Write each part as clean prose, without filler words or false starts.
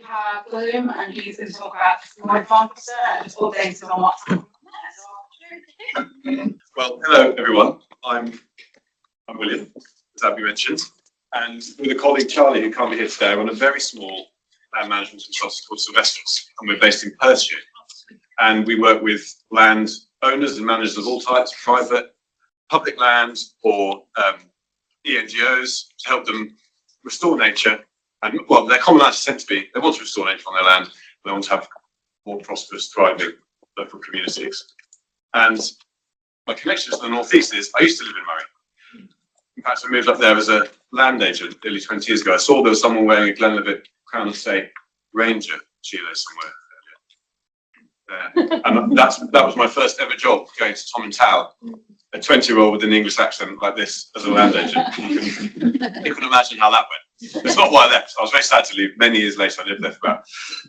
have Colin, and he's going to talk about Moray Farm Cluster and updates on what's happening there. Well, hello everyone. I'm William, as Abby mentioned, and with a colleague Charlie, who can't be here today, on a very small land management trust called Sylvester's, and we're based in Perthshire. And we work with land owners and managers of all types, private, public land, or ENGOs, to help them restore nature. And well, their common answer tends to be they want to restore nature on their land, they want to have more prosperous, thriving local communities. And my connection to the northeast is I used to live in Moray. In fact, I moved up there as a land agent nearly 20 years ago. I saw there was someone wearing a Glenlivet Crown Estate Ranger gilet somewhere. And that was my first ever job, going to Tom and Towel, a 20-year-old with an English accent like this as a land agent. You can imagine how that went. It's not why I left. I was very sad to leave. Many years later, I lived there for about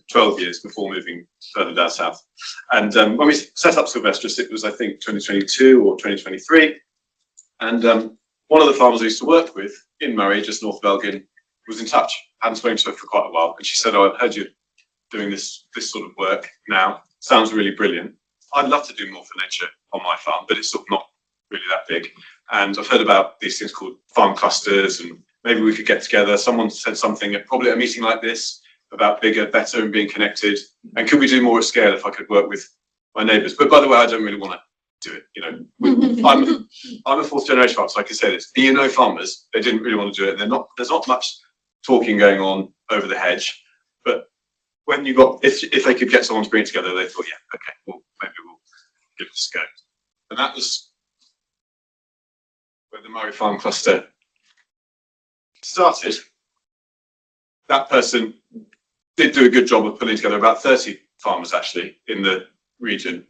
12 years before moving further down south. And when we set up Sylvester's, it was, I think, 2022 or 2023. And one of the farmers I used to work with in Moray, just north of Elgin, was in touch. I hadn't spoken to her for quite a while. And she said, "Oh, I've heard you doing this sort of work now. Sounds really brilliant. I'd love to do more for nature on my farm, but it's sort of not really that big. And I've heard about these things called farm clusters, and maybe we could get together." Someone said something probably at a meeting like this about bigger, better, and being connected. And could we do more at scale if I could work with my neighbours? But by the way, I don't really want to do it. You know, I'm a fourth generation farmer, so I can say this. E&O farmers, they didn't really want to do it. There's not much talking going on over the hedge, but when you got, if they could get someone to bring it together, they thought, yeah, okay, well, maybe we'll give it a go. And that was where the Moray Farm Cluster started. That person did do a good job of pulling together about 30 farmers actually in the region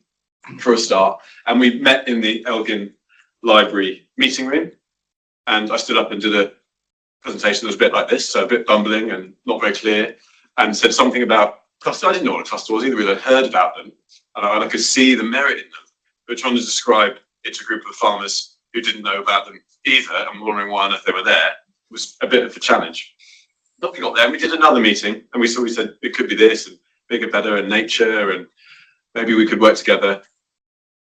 for a start. And we met in the Elgin Library meeting room. And I stood up and did a presentation that was a bit like this, so a bit bumbling and not very clear, and said something about cluster. I didn't know what a cluster was either, really. I'd heard about them, and I could see the merit in them. But trying to describe it to a group of farmers who didn't know about them either, and wondering why on earth they were there, was a bit of a challenge. But we got there, and we did another meeting, and we said it could be this, and bigger, better, and nature, and maybe we could work together.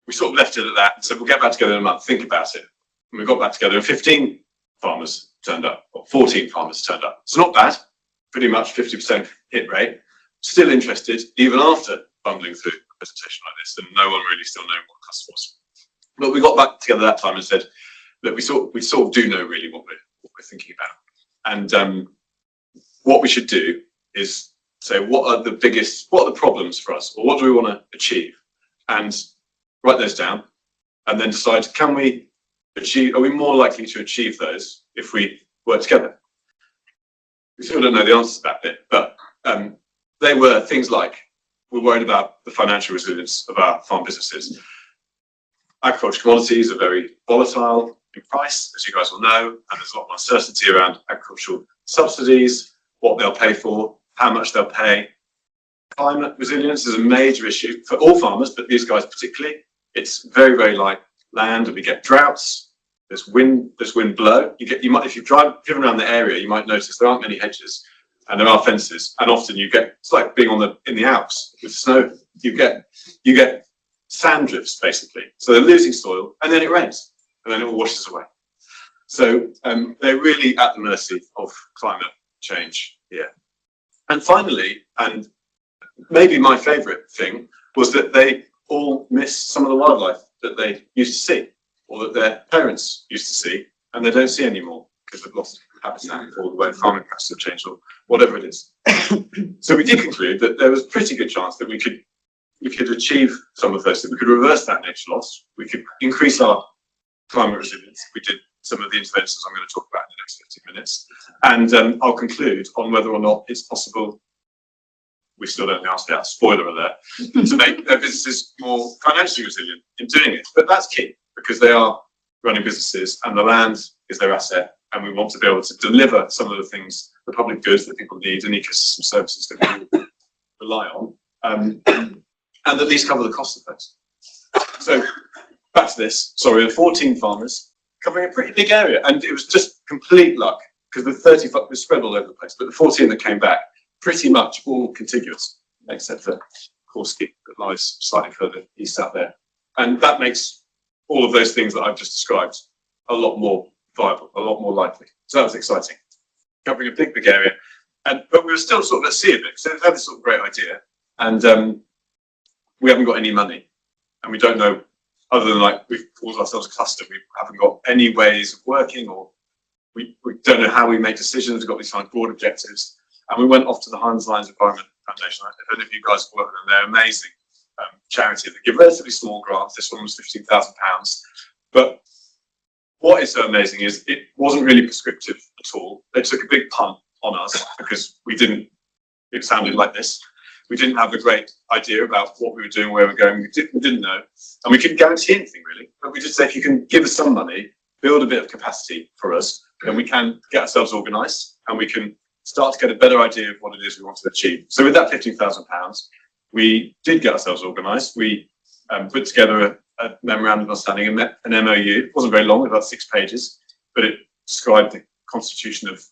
We sort of left it at that, and said we'll get back together in a month, think about it. And we got back together, and 15 farmers turned up, or 14 farmers turned up. So not bad. Pretty much 50% hit rate, still interested even after bumbling through a presentation like this, and no one really still knowing what cluster was. But we got back together that time and said, look, we sort of do know really what we're thinking about, and what we should do is say what are the problems for us, or what do we want to achieve, and write those down, and then decide, are we more likely to achieve those if we work together? We still don't know the answer to that bit, but they were things like, we're worried about the financial resilience of our farm businesses. Agricultural commodities are very volatile in price, as you guys will know, and there's a lot of uncertainty around agricultural subsidies, what they'll pay for, how much they'll pay. Climate resilience is a major issue for all farmers, but these guys particularly. It's very, very light land, and we get droughts. There's wind blow. If you've driven around the area, you might notice there aren't many hedges, and there are fences. And often it's like being in the Alps with snow. You get sand drifts basically. So they're losing soil, and then it rains, and then it all washes away. So they're really at the mercy of climate change here. And finally, and maybe my favourite thing, was that they all miss some of the wildlife that they used to see, or that their parents used to see, and they don't see anymore because they've lost habitat, or the way farming practices have changed, or whatever it is. So we did conclude that there was a pretty good chance that we could achieve some of those things. We could reverse that nature loss. We could increase our climate resilience. We did some of the interventions I'm going to talk about in the next 15 minutes. And I'll conclude on whether or not it's possible, we still don't know the answer, spoiler alert, to make their businesses more financially resilient in doing it. But that's key, because they are running businesses and the land is their asset, and we want to be able to deliver some of the things, the public goods that people need and ecosystem services that we rely on, and at least cover the cost of those. So back to this, sorry, 14 farmers covering a pretty big area, and it was just complete luck, because the 30 was spread all over the place, but the 14 that came back pretty much all contiguous, except for Corski that lies slightly further east out there. And that makes all of those things that I've just described a lot more viable, a lot more likely. So that was exciting, covering a big area. But we were still sort of at sea of it, so we had this sort of great idea, and we haven't got any money, and we don't know, other than like we've called ourselves a cluster, we haven't got any ways of working, or we don't know how we make decisions. We've got these kind of broad objectives, and we went off to the Hans Lyons Environment Foundation. I don't know if you guys work with them. They're amazing charity. They give relatively small grants. This one was £15,000, but what is so amazing is it wasn't really prescriptive at all. They took a big punt on us because it sounded like this. We didn't have a great idea about what we were doing, where we were going. We didn't know, and we couldn't guarantee anything really. But we did say, if you can give us some money, build a bit of capacity for us, then we can get ourselves organised, and we can start to get a better idea of what it is we want to achieve. So with that £15,000, we did get ourselves organised. We put together a memorandum of understanding, an MOU. It wasn't very long, about 6 pages, but it described the constitution of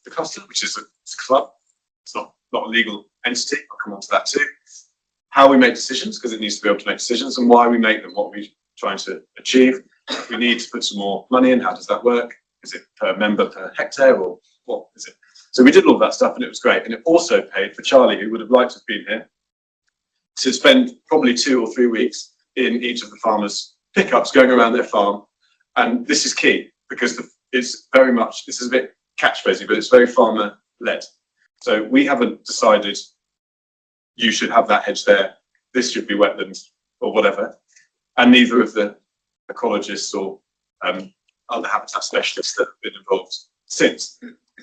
the cluster, which is it's a club. It's not a legal entity. I'll come on to that too. How we make decisions, because it needs to be able to make decisions, and why we make them, what we're trying to achieve. We need to put some more money in. How does that work? Is it per member per hectare, or what is it? So we did all of that stuff, and it was great. And it also paid for Charlie, who would have liked to have been here, to spend probably 2 or 3 weeks in each of the farmers' pickups, going around their farm. And this is key, because it's very much, this is a bit catchphrasey, but it's very farmer-led. So we haven't decided you should have that hedge there, this should be wetlands, or whatever. And neither of the ecologists or other habitat specialists that have been involved since.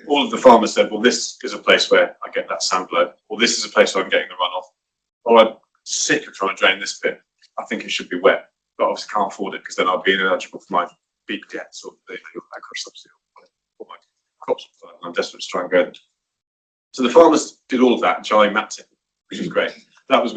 All of the farmers said, well, this is a place where I get that sand blow, or this is a place where I'm getting the runoff, or I'm sick of trying to drain this bit. I think it should be wet, but obviously can't afford it because then I'll be ineligible for my BPS or the agricultural subsidy or my crops. I'm desperate to try and go there. So the farmers did all of that, and Charlie mapped it, which was great. That was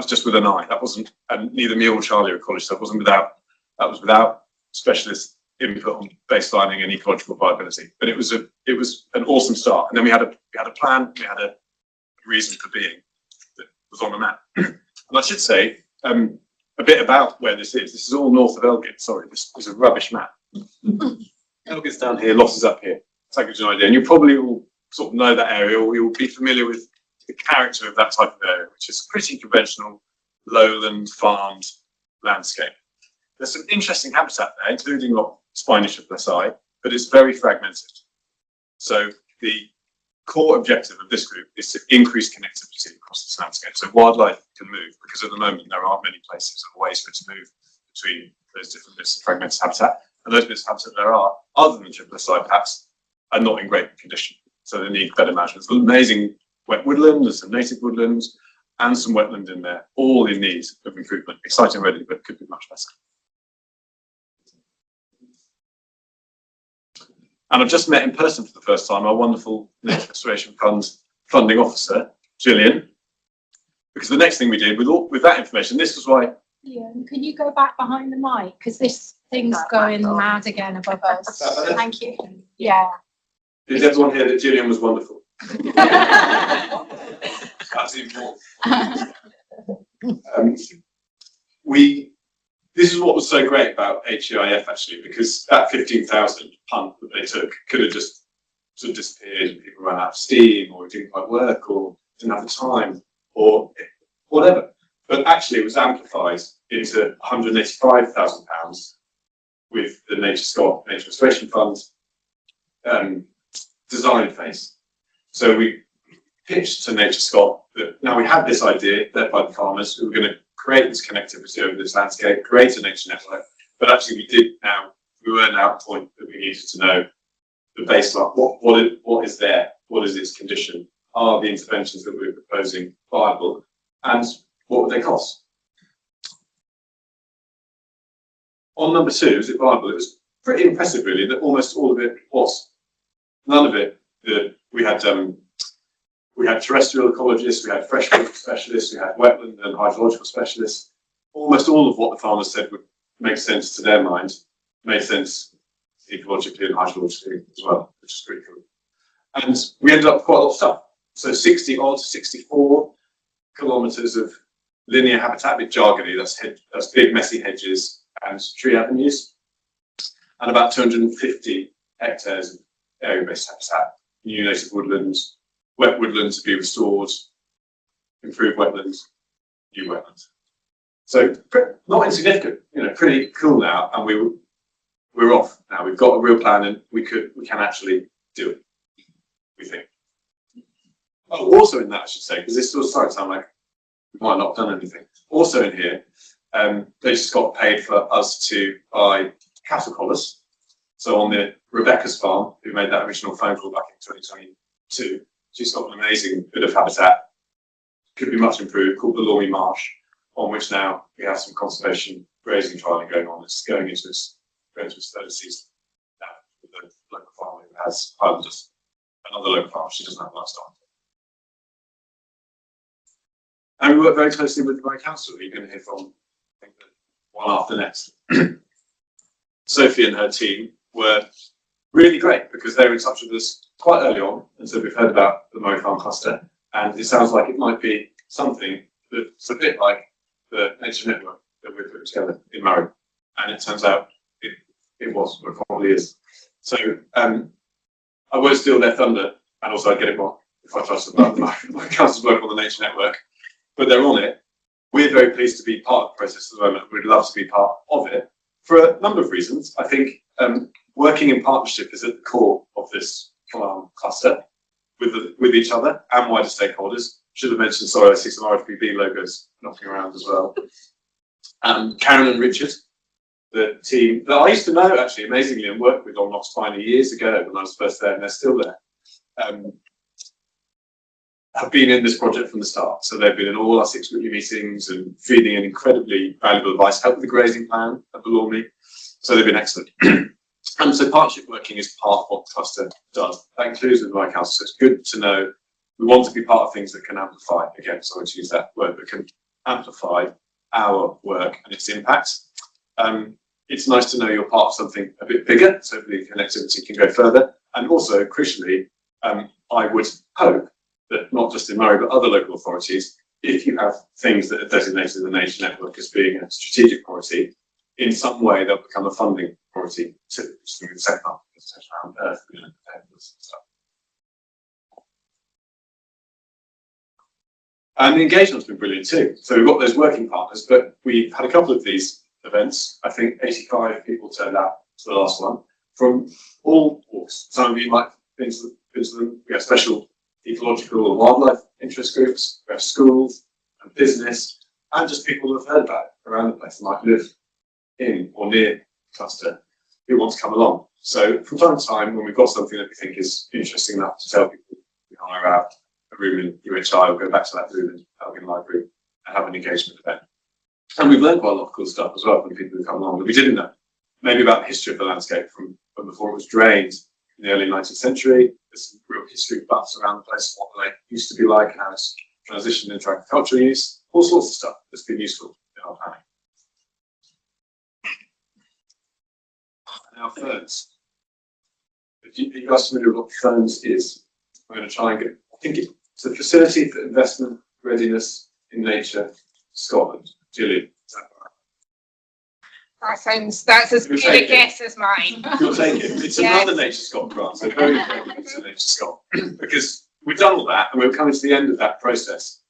just with an eye. That wasn't, and neither me or Charlie or college stuff that was without specialist input on baselining and ecological viability. But it was an awesome start. And then we had a plan, we had a reason for being that was on the map. And I should say a bit about where this is. This is all north of Elgin. Sorry, this is a rubbish map. Elgin's down here, Loss is up here. That gives you an idea. And you probably all sort of know that area, or you'll be familiar with the character of that type of area, which is pretty conventional lowland farmed landscape. There's some interesting habitat there, including spiny SSI, but it's very fragmented. So the core objective of this group is to increase connectivity across this landscape, so wildlife can move, because at the moment there aren't many places or ways for it to move between those different bits of fragmented habitat. And those bits of habitat there are, other than SSI perhaps, are not in great condition. So they need better management. There's amazing wet woodland, there's some native woodlands, and some wetland in there, all in need of improvement. Exciting already, but could be much better. And I've just met in person for the first time our wonderful Nature Restoration Fund funding officer, Gillian, because the next thing we did with that information, this was why. Yeah, can you go back behind the mic, because this thing's going mad again above us. Thank you. Yeah. Did everyone hear that Gillian was wonderful? That's important. This is what was so great about HEIF actually, because that 15,000 punt that they took could have just sort of disappeared and people ran out of steam, or it didn't quite work, or didn't have the time, or whatever. But actually it was amplified into £185,000 with the Nature Restoration Fund design phase. So we pitched to Nature Scott that now we had this idea led by the farmers who were going to create this connectivity over this landscape, create a nature network, but actually we were now at the point that we needed to know the baseline, what is there, what is its condition, are the interventions that we're proposing viable, and what would they cost? On number 2, is it viable? It was pretty impressive really that almost all of it was. None of it, we had terrestrial ecologists, we had freshwater specialists, we had wetland and hydrological specialists. Almost all of what the farmers said would make sense to their mind, made sense ecologically and hydrologically as well, which is pretty cool. And we ended up with quite a lot of stuff. So 60 odd, 64 kilometres of linear habitat, a bit jargony, that's big messy hedges and tree avenues, and about 250 hectares of area-based habitat, new native woodlands, wet woodlands to be restored, improved wetlands, new wetlands. So not insignificant, pretty cool now, and we're off now. We've got a real plan, and we can actually do it, we think. Oh, also in that, I should say, because this still starts to sound like we might not have done anything. Also in here, they just got paid for us to buy cattle collars. So on the Rebecca's farm, who made that original phone call back in 2022, she's got an amazing bit of habitat, could be much improved, called the Lormy Marsh, on which now we have some conservation grazing trialling going on. It's going into its third season now with the local farmer who has Hardarce, another local farm. She doesn't have livestock. And we work very closely with the Moray Council, who you're going to hear from, I think, one after next. Sophie and her team were really great because they were in touch with us quite early on, and so we've heard about the Moray Farm cluster, and it sounds like it might be something that's a bit like the nature network that we're putting together in Moray, and it turns out it was, or it probably is. So I won't steal their thunder, and also I'd get it wrong if I trust about my council's work on the nature network, but they're on it. We're very pleased to be part of the process at the moment. We'd love to be part of it for a number of reasons. I think working in partnership is at the core of this farm cluster with each other and wider stakeholders. Should have mentioned, sorry, I see some RFPB logos knocking around as well. Karen and Richard, the team that I used to know actually amazingly and worked with on Lost Pioneer years ago when I was first there, and they're still there, have been in this project from the start. So they've been in all our 6 weekly meetings and feeding in incredibly valuable advice, help with the grazing plan at the Lormy. So they've been excellent. And so partnership working is part of what the cluster does. That includes with my council. So it's good to know we want to be part of things that can amplify, again, sorry to use that word, but can amplify our work and its impact. It's nice to know you're part of something a bit bigger, so the connectivity can go further. And also, crucially, I would hope that not just in Moray, but other local authorities, if you have things that are designated in the nature network as being a strategic priority, in some way they'll become a funding priority too, which is the second half of the conversation around earth and stuff. And the engagement's been brilliant too. So we've got those working partners, but we had a couple of these events. I think 85 people turned out to the last one from all walks. Some of you might think to them. We have special ecological and wildlife interest groups, we have schools and business, and just people who have heard about it around the place and might live in or near the cluster who want to come along. So from time to time, when we've got something that we think is interesting enough to tell people, we hire out a room in UHI or go back to that room in Elgin Library and have an engagement event. And we've learned quite a lot of cool stuff as well from the people who come along that we didn't know. Maybe about the history of the landscape from before it was drained in the early 19th century. There's some real history buffs around the place, what the lake used to be like and how it's transitioned into agricultural use, all sorts of stuff that's been useful in our planning. Now ferns. Are you guys familiar with what ferns is? I'm going to try and get, I think it's a facility for investment readiness in nature, Scotland. Julie, is that right? That's as good a guess as mine. You'll take it. It's Yes. another Nature Scot grant, so very, very good to Nature Scot. Because we've done all that and we're coming to the end of that process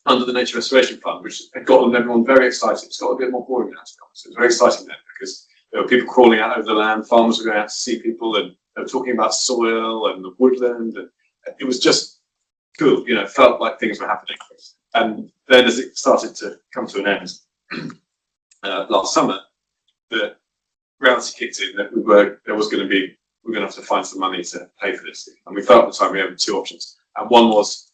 under the Nature Restoration Fund, which had gotten everyone very excited. It's got a bit more boring now, to be honest. It was very exciting then because there were people crawling out over the land, farmers were going out to see people, and they were talking about soil and the woodland, and it was just cool, it felt like things were happening. And then as it started to come to an end last summer, the reality kicked in that we were going to have to find some money to pay for this. And we felt at the time we had 2 options. And one was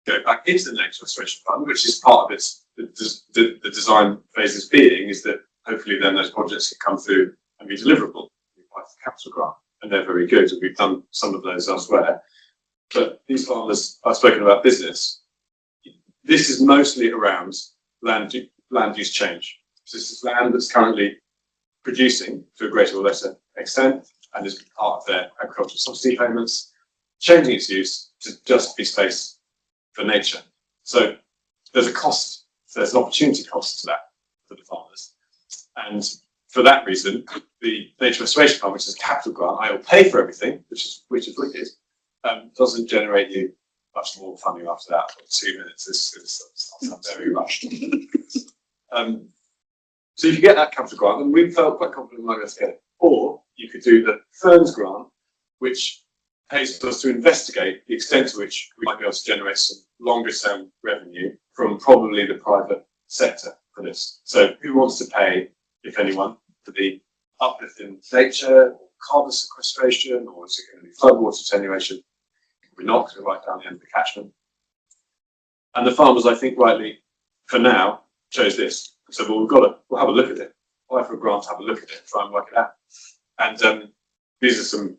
go back into the Nature Restoration Fund, which is part of its, the design phases being is that hopefully then those projects can come through and be deliverable. We apply for capital grant, and they're very good. And we've done some of those elsewhere. But these farmers, I've spoken about business. This is mostly around land use change. So this is land that's currently producing to a greater or lesser extent and is part of their agricultural subsidy payments, changing its use to just be space for nature. So there's a cost, so there's an opportunity cost to that for the farmers. And for that reason, the Nature Restoration Fund, which is a capital grant, I will pay for everything, which is wicked, doesn't generate you much more funding after that. 2 minutes, this sounds very rushed. So you can get that capital grant, and we felt quite confident we might be able to get it. Or you could do the Ferns grant, which pays us to investigate the extent to which we might be able to generate some longer term revenue from probably the private sector for this. So who wants to pay, if anyone, for the uplift in nature, or carbon sequestration, or is it going to be floodwater attenuation? We're not, because we're right down the end of the catchment. And the farmers, I think rightly, for now, chose this. So we'll have a look at it. Apply for a grant, have a look at it, try and work it out. And these are some,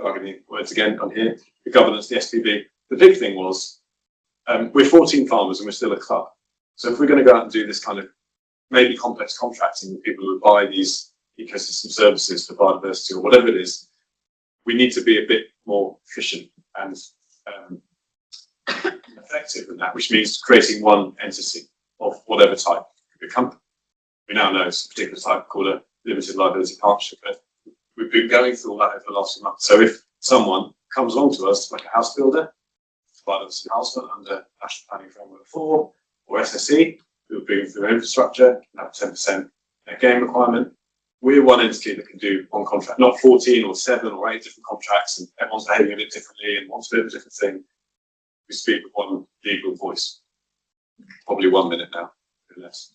I'll give you words again on here, the governance, the SPV. The big thing was, we're 14 farmers and we're still a club. So if we're going to go out and do this kind of maybe complex contracting with people who buy these ecosystem services for biodiversity or whatever it is, we need to be a bit more efficient and effective in that, which means creating one entity of whatever type could be a company. We now know it's a particular type called a limited liability partnership, but we've been going through all that over the last few months. So if someone comes along to us, like a house builder, biodiversity enhancement under National Planning Framework 4 or SSE, who are bringing through infrastructure, and have 10% net gain requirement, we're one entity that can do one contract, not 14 or 7 or 8 different contracts, and everyone's behaving a bit differently and wants a bit of a different thing. We speak with one legal voice. Probably 1 minute now, less.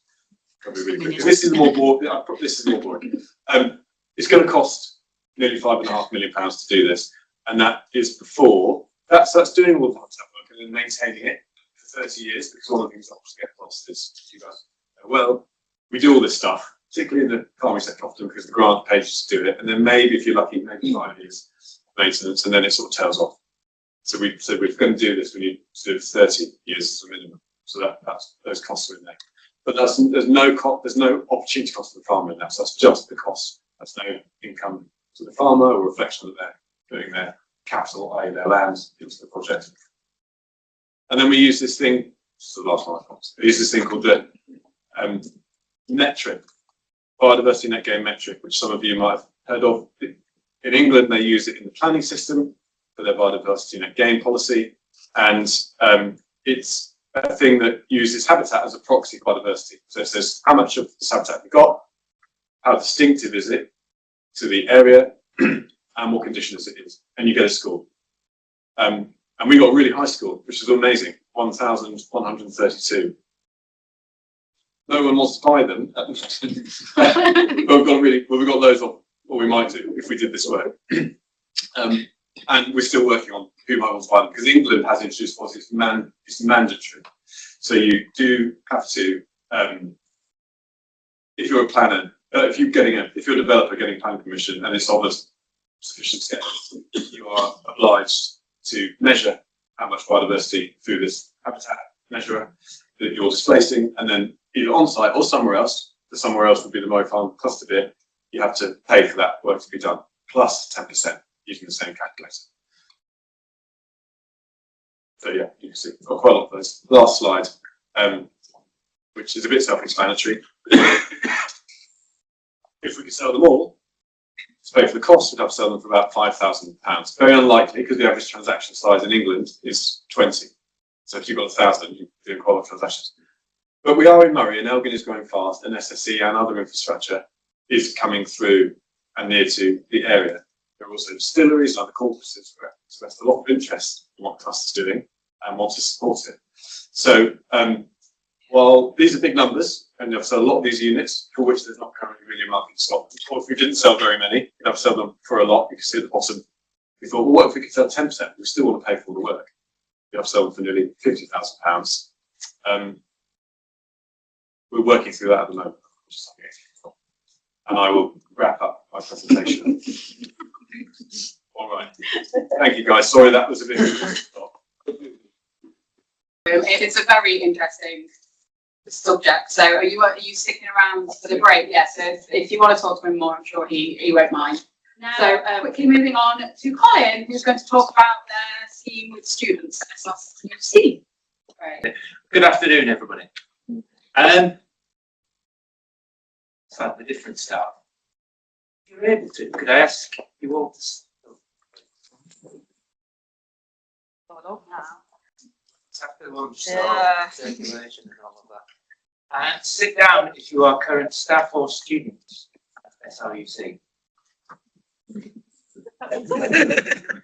Probably really quick. This is more boring. This is more boring. It's going to cost nearly £5.5 million to do this, and that is before that's doing all the habitat work and then maintaining it for 30 years. Because one of the things that also get lost is, you guys know well, we do all this stuff, particularly in the farming sector often because the grant pays us to do it, and then maybe if you're lucky, maybe 5 years maintenance, and then it sort of tails off. So we said we're going to do this, we need to do it for 30 years as a minimum. So that's those costs are in there. But there's no opportunity cost to the farmer in that. So that's just the cost. That's no income to the farmer or reflection that they're doing their capital, i.e. their land, into the project. And then we use this thing, this is the last one I promised. We use this thing called the metric, biodiversity net gain metric, which some of you might have heard of. In England, they use it in the planning system for their biodiversity net gain policy. And it's a thing that uses habitat as a proxy for biodiversity. So it says how much of this habitat we got, how distinctive is it to the area, and what conditions it is, and you get a score. And we got a really high score, which is amazing, 1,132. No one wants to buy them, but we've got loads of, or we might do if we did this work. And we're still working on who might want to buy them, because England has introduced policy, it's mandatory. So you do have to, if you're a planner, if you're a developer getting planning permission and it's of a sufficient scale, you are obliged to measure how much biodiversity through this habitat measurer that you're displacing, and then either on site or somewhere else, somewhere else would be the Moray farm cluster bit, you have to pay for that work to be done, plus 10%. Using the same calculator. So yeah, you can see I've got quite a lot of those. Last slide, which is a bit self-explanatory. If we could sell them all, to pay for the cost, we'd have to sell them for about £5,000. Very unlikely, because the average transaction size in England is 20. So if you've got 1,000, you're doing quite a lot of transactions. But we are in Moray, and Elgin is growing fast, and SSE and other infrastructure is coming through and near to the area. There are also distilleries and other cooperatives who expressed a lot of interest in what Cluster's doing and want to support it. So while these are big numbers, and you have to sell a lot of these units for which there's not currently really a market in Scotland, or if we didn't sell very many, you'd have to sell them for a lot. You can see at the bottom, we thought, well, what if we could sell 10%? We still want to pay for all the work. You have to sell them for nearly £50,000. We're working through that at the moment, and I will wrap up my presentation. All right. Thank you, guys. Sorry, that was a bit. It's a very interesting subject. So are you sticking around for the break? Yeah. So if you want to talk to him more, I'm sure he won't mind. So quickly moving on to Colin, who's going to talk about their scheme with students. SRUC. Right. Good afternoon, everybody. Slightly different start. If you're able to, could I ask you all to after lunch, circulation and all of that. And sit down if you are current staff or students at SRUC.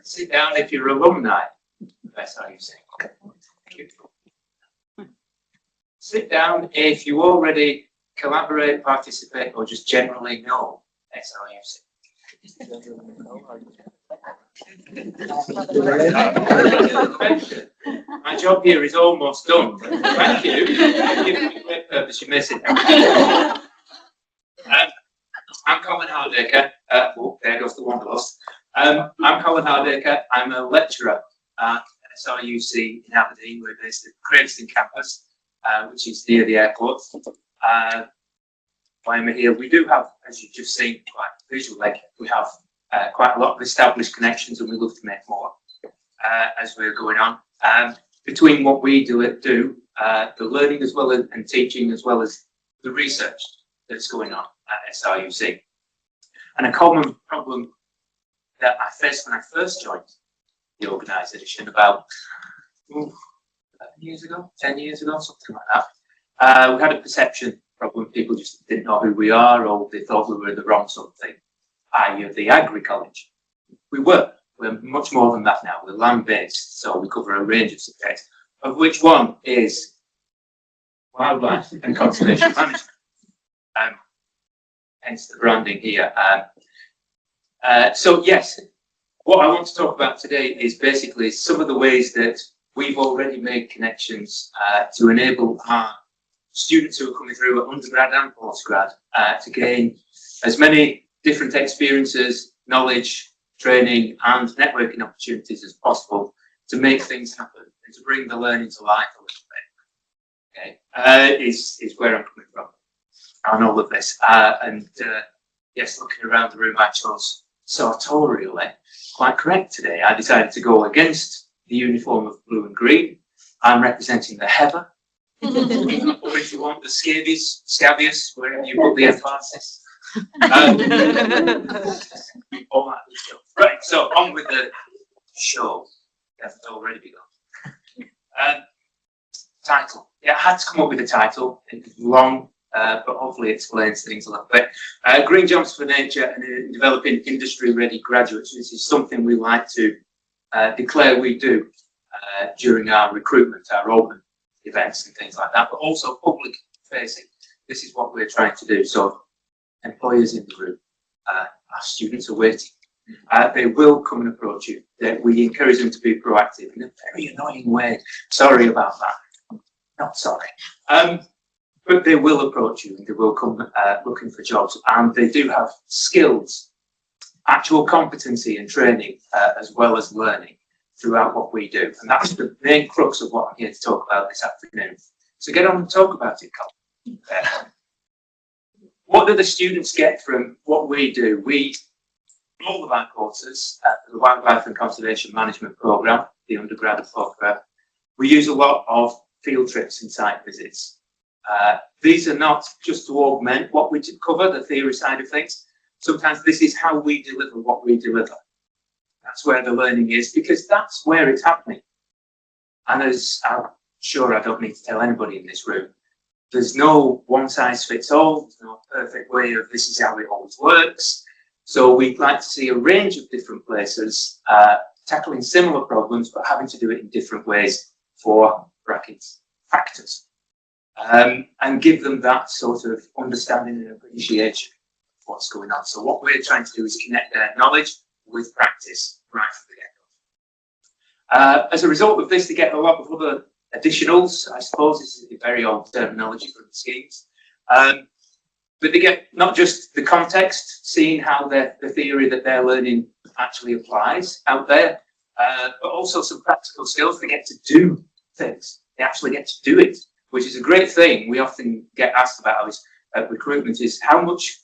Sit down if you're alumni of SRUC. Thank you. Sit down if you already collaborate, participate, or just generally know SRUC. My job here is almost done. Thank you. Given me great purpose, you miss it. I'm Colin Hardarce. There goes the wanderlust. I'm Colin Hardarce. I'm a lecturer at SRUC in Aberdeen. We're based at Cranston campus, which is near the airport. Why am I here? We do have, as you've just seen, quite visually, we have quite a lot of established connections, and we love to make more as we're going on. Between what we do, the learning as well as and teaching, as well as the research that's going on at SRUC. And a common problem that I faced when I first joined the organisation about 11 years ago, 10 years ago, something like that. We had a perception problem. People just didn't know who we are, or they thought we were the wrong something, i.e. the agri college. We're much more than that now. We're land-based, so we cover a range of subjects, of which one is wildlife and conservation management. Hence the branding here. So yes, what I want to talk about today is basically some of the ways that we've already made connections to enable our students who are coming through at undergrad and postgrad to gain as many different experiences, knowledge, training and networking opportunities as possible to make things happen and to bring the learning to life a little bit. Okay, is where I'm coming from on all of this. Yes, looking around the room, I chose sartorially, quite correct today. I decided to go against the uniform of blue and green. I'm representing the heather. Or if you want the scabious, wherever you put the emphasis. All that good stuff. Right, so on with the show. That's already begun. Title. Yeah, I had to come up with a title. It's long, but hopefully it explains things a little bit. Green Jobs for Nature and developing industry-ready graduates. This is something we like to declare we do during our recruitment, our open events and things like that, but also public facing. This is what we're trying to do. So employers in the room, our students are waiting. They will come and approach you. We encourage them to be proactive in a very annoying way. Sorry about that. Not sorry. But they will approach you and they will come looking for jobs, and they do have skills, actual competency and training, as well as learning throughout what we do. And that's the main crux of what I'm here to talk about this afternoon. So get on and talk about it, Colin. What do the students get from what we do? All of our courses, the Wildlife and Conservation Management Programme, the undergrad and postgrad, we use a lot of field trips and site visits. These are not just to augment what we cover, the theory side of things. Sometimes this is how we deliver what we deliver. That's where the learning is, because that's where it's happening. And as I'm sure I don't need to tell anybody in this room, there's no one size fits all, there's no perfect way of this is how it always works. So we'd like to see a range of different places tackling similar problems, but having to do it in different ways for brackets, factors. And give them that sort of understanding and appreciation of what's going on. So what we're trying to do is connect their knowledge with practice right from the get-go. As a result of this, they get a lot of other additionals, I suppose. This is a very old terminology from the schemes. But they get not just the context, seeing how the theory that they're learning actually applies out there, but also some practical skills. They get to do things. They actually get to do it, which is a great thing. We often get asked about recruitment is how much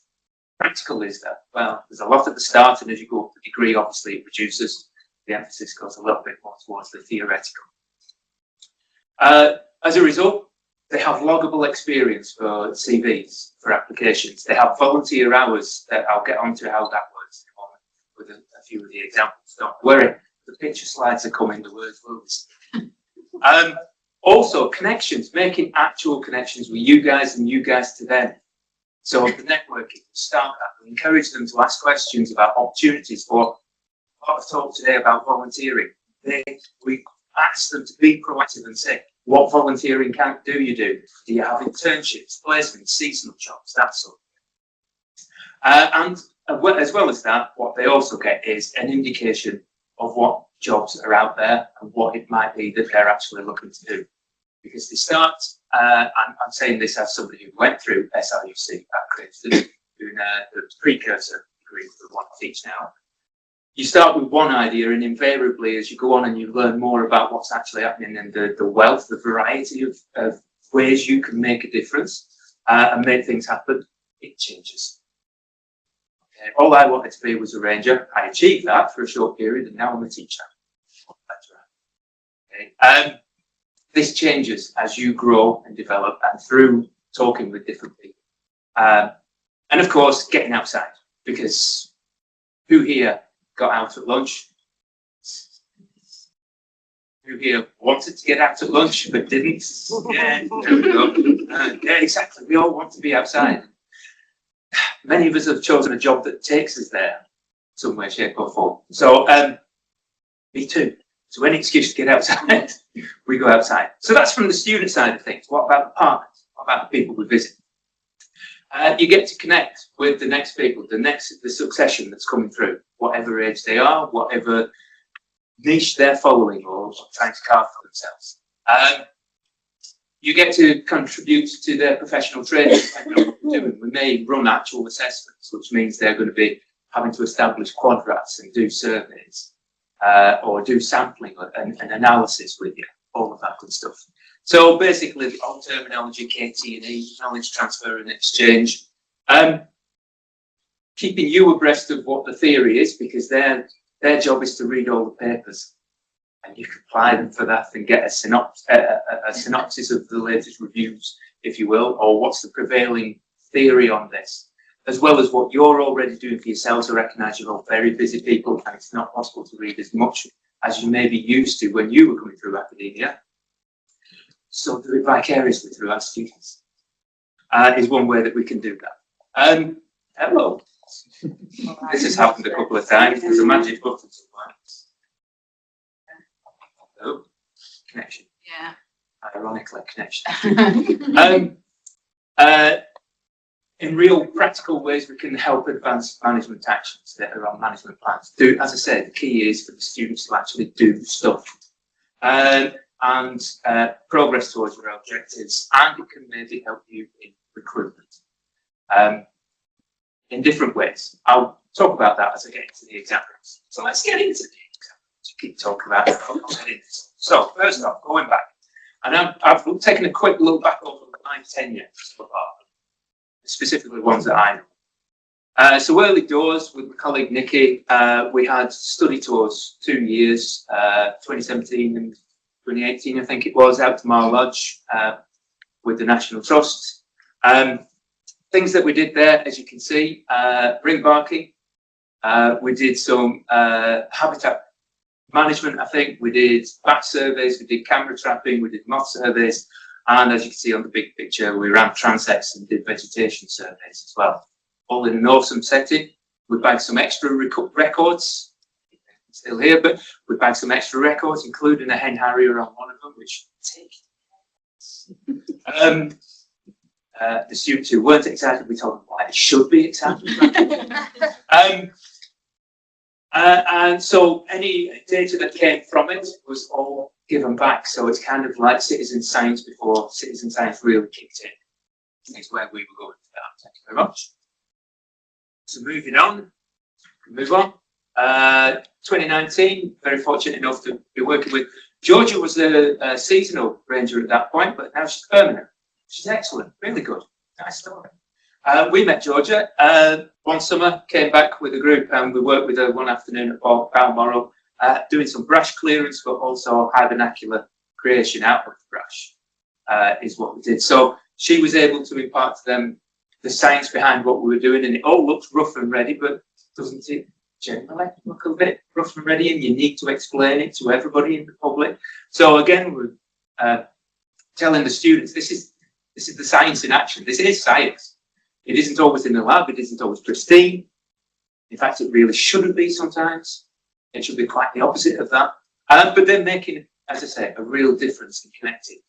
Practical is that? Well, there's a lot at the start, and as you go up the degree, obviously it reduces. The emphasis goes a little bit more towards the theoretical. As a result, they have loggable experience for CVs, for applications. They have volunteer hours that I'll get onto how that works in a moment with a few of the examples. Don't worry, the picture slides are coming, the words Louise. Also, connections, making actual connections with you guys and you guys to them. So the networking, start that. We encourage them to ask questions about opportunities for what I've talked today about volunteering. We ask them to be proactive and say, what volunteering do you do? Do you have internships, placements, seasonal jobs, that sort of thing? And as well as that, what they also get is an indication of what jobs are out there and what it might be that they're actually looking to do. Because they start, I'm saying this as somebody who went through SRUC at Cranston, doing the precursor degree for the one I teach now. You start with one idea, and invariably, as you go on and you learn more about what's actually happening and the wealth, the variety of ways you can make a difference and make things happen, it changes. Okay. All I wanted to be was a ranger. I achieved that for a short period, and now I'm a teacher. That's right. Okay. This changes as you grow and develop and through talking with different people. And of course, getting outside, because who here got out at lunch? Who here wanted to get out at lunch but didn't? Yeah, there we go. Yeah, exactly. We all want to be outside. Many of us have chosen a job that takes us there, some way, shape, or form. So, me too. So any excuse to get outside, we go outside. So that's from the student side of things. What about the partners? What about the people we visit? You get to connect with the next people, the succession that's coming through, whatever age they are, whatever niche they're following or trying to carve for themselves. You get to contribute to their professional training. We may run actual assessments, which means they're going to be having to establish quadrats and do surveys. Or do sampling and analysis with you, all of that good stuff. So basically, the old terminology, KT&E, knowledge transfer and exchange, keeping you abreast of what the theory is, because their job is to read all the papers, and you can apply them for that and get a synopsis of the latest reviews, if you will, or what's the prevailing theory on this, as well as what you're already doing for yourselves. I recognise you're all very busy people, and it's not possible to read as much as you may be used to when you were coming through academia. So do it vicariously through our students is one way that we can do that. Hello. This has happened a couple of times. There's a magic button somewhere. Oh, connection. Yeah. Ironically, connection. In real practical ways, we can help advance management actions that are on management plans. As I said, the key is for the students to actually do stuff and progress towards your objectives, and it can maybe help you in recruitment in different ways. I'll talk about that as I get into the examples. So let's get into the examples. Keep talking about it. So first off, going back, and I've taken a quick look back over my tenure so far. Specifically ones that I know. So early doors with my colleague Nikki, we had study tours, 2 years, 2017 and 2018, I think it was, out to Mar Lodge with the National Trust. Things that we did there, as you can see, ring barking. We did some habitat management, I think. We did bat surveys, we did camera trapping, we did moth surveys. And as you can see on the big picture, we ran transects and did vegetation surveys as well. All in an awesome setting. We bagged some extra records, still here, but we bagged some extra records, including a hen harrier on one of them, which the students who weren't excited, we told them why they should be excited. And so any data that came from it was all given back. So it's kind of like citizen science before citizen science really kicked in. Is where we were going with that. Thank you very much. So moving on, move on. 2019, very fortunate enough to be working with Georgia. Was a seasonal ranger at that point, but now she's permanent. She's excellent, really good, nice story. We met Georgia one summer, came back with a group, and we worked with her one afternoon at Balmoral, doing some brush clearance, but also hibernacular creation out of the brush is what we did. So she was able to impart to them the science behind what we were doing, and it all looks rough and ready, but doesn't it generally look a bit rough and ready, and you need to explain it to everybody in the public? So again, we're telling the students, this is the science in action. This is science. It isn't always in the lab. It isn't always pristine. In fact, it really shouldn't be sometimes. It should be quite the opposite of that. But they're making, as I say, a real difference in connecting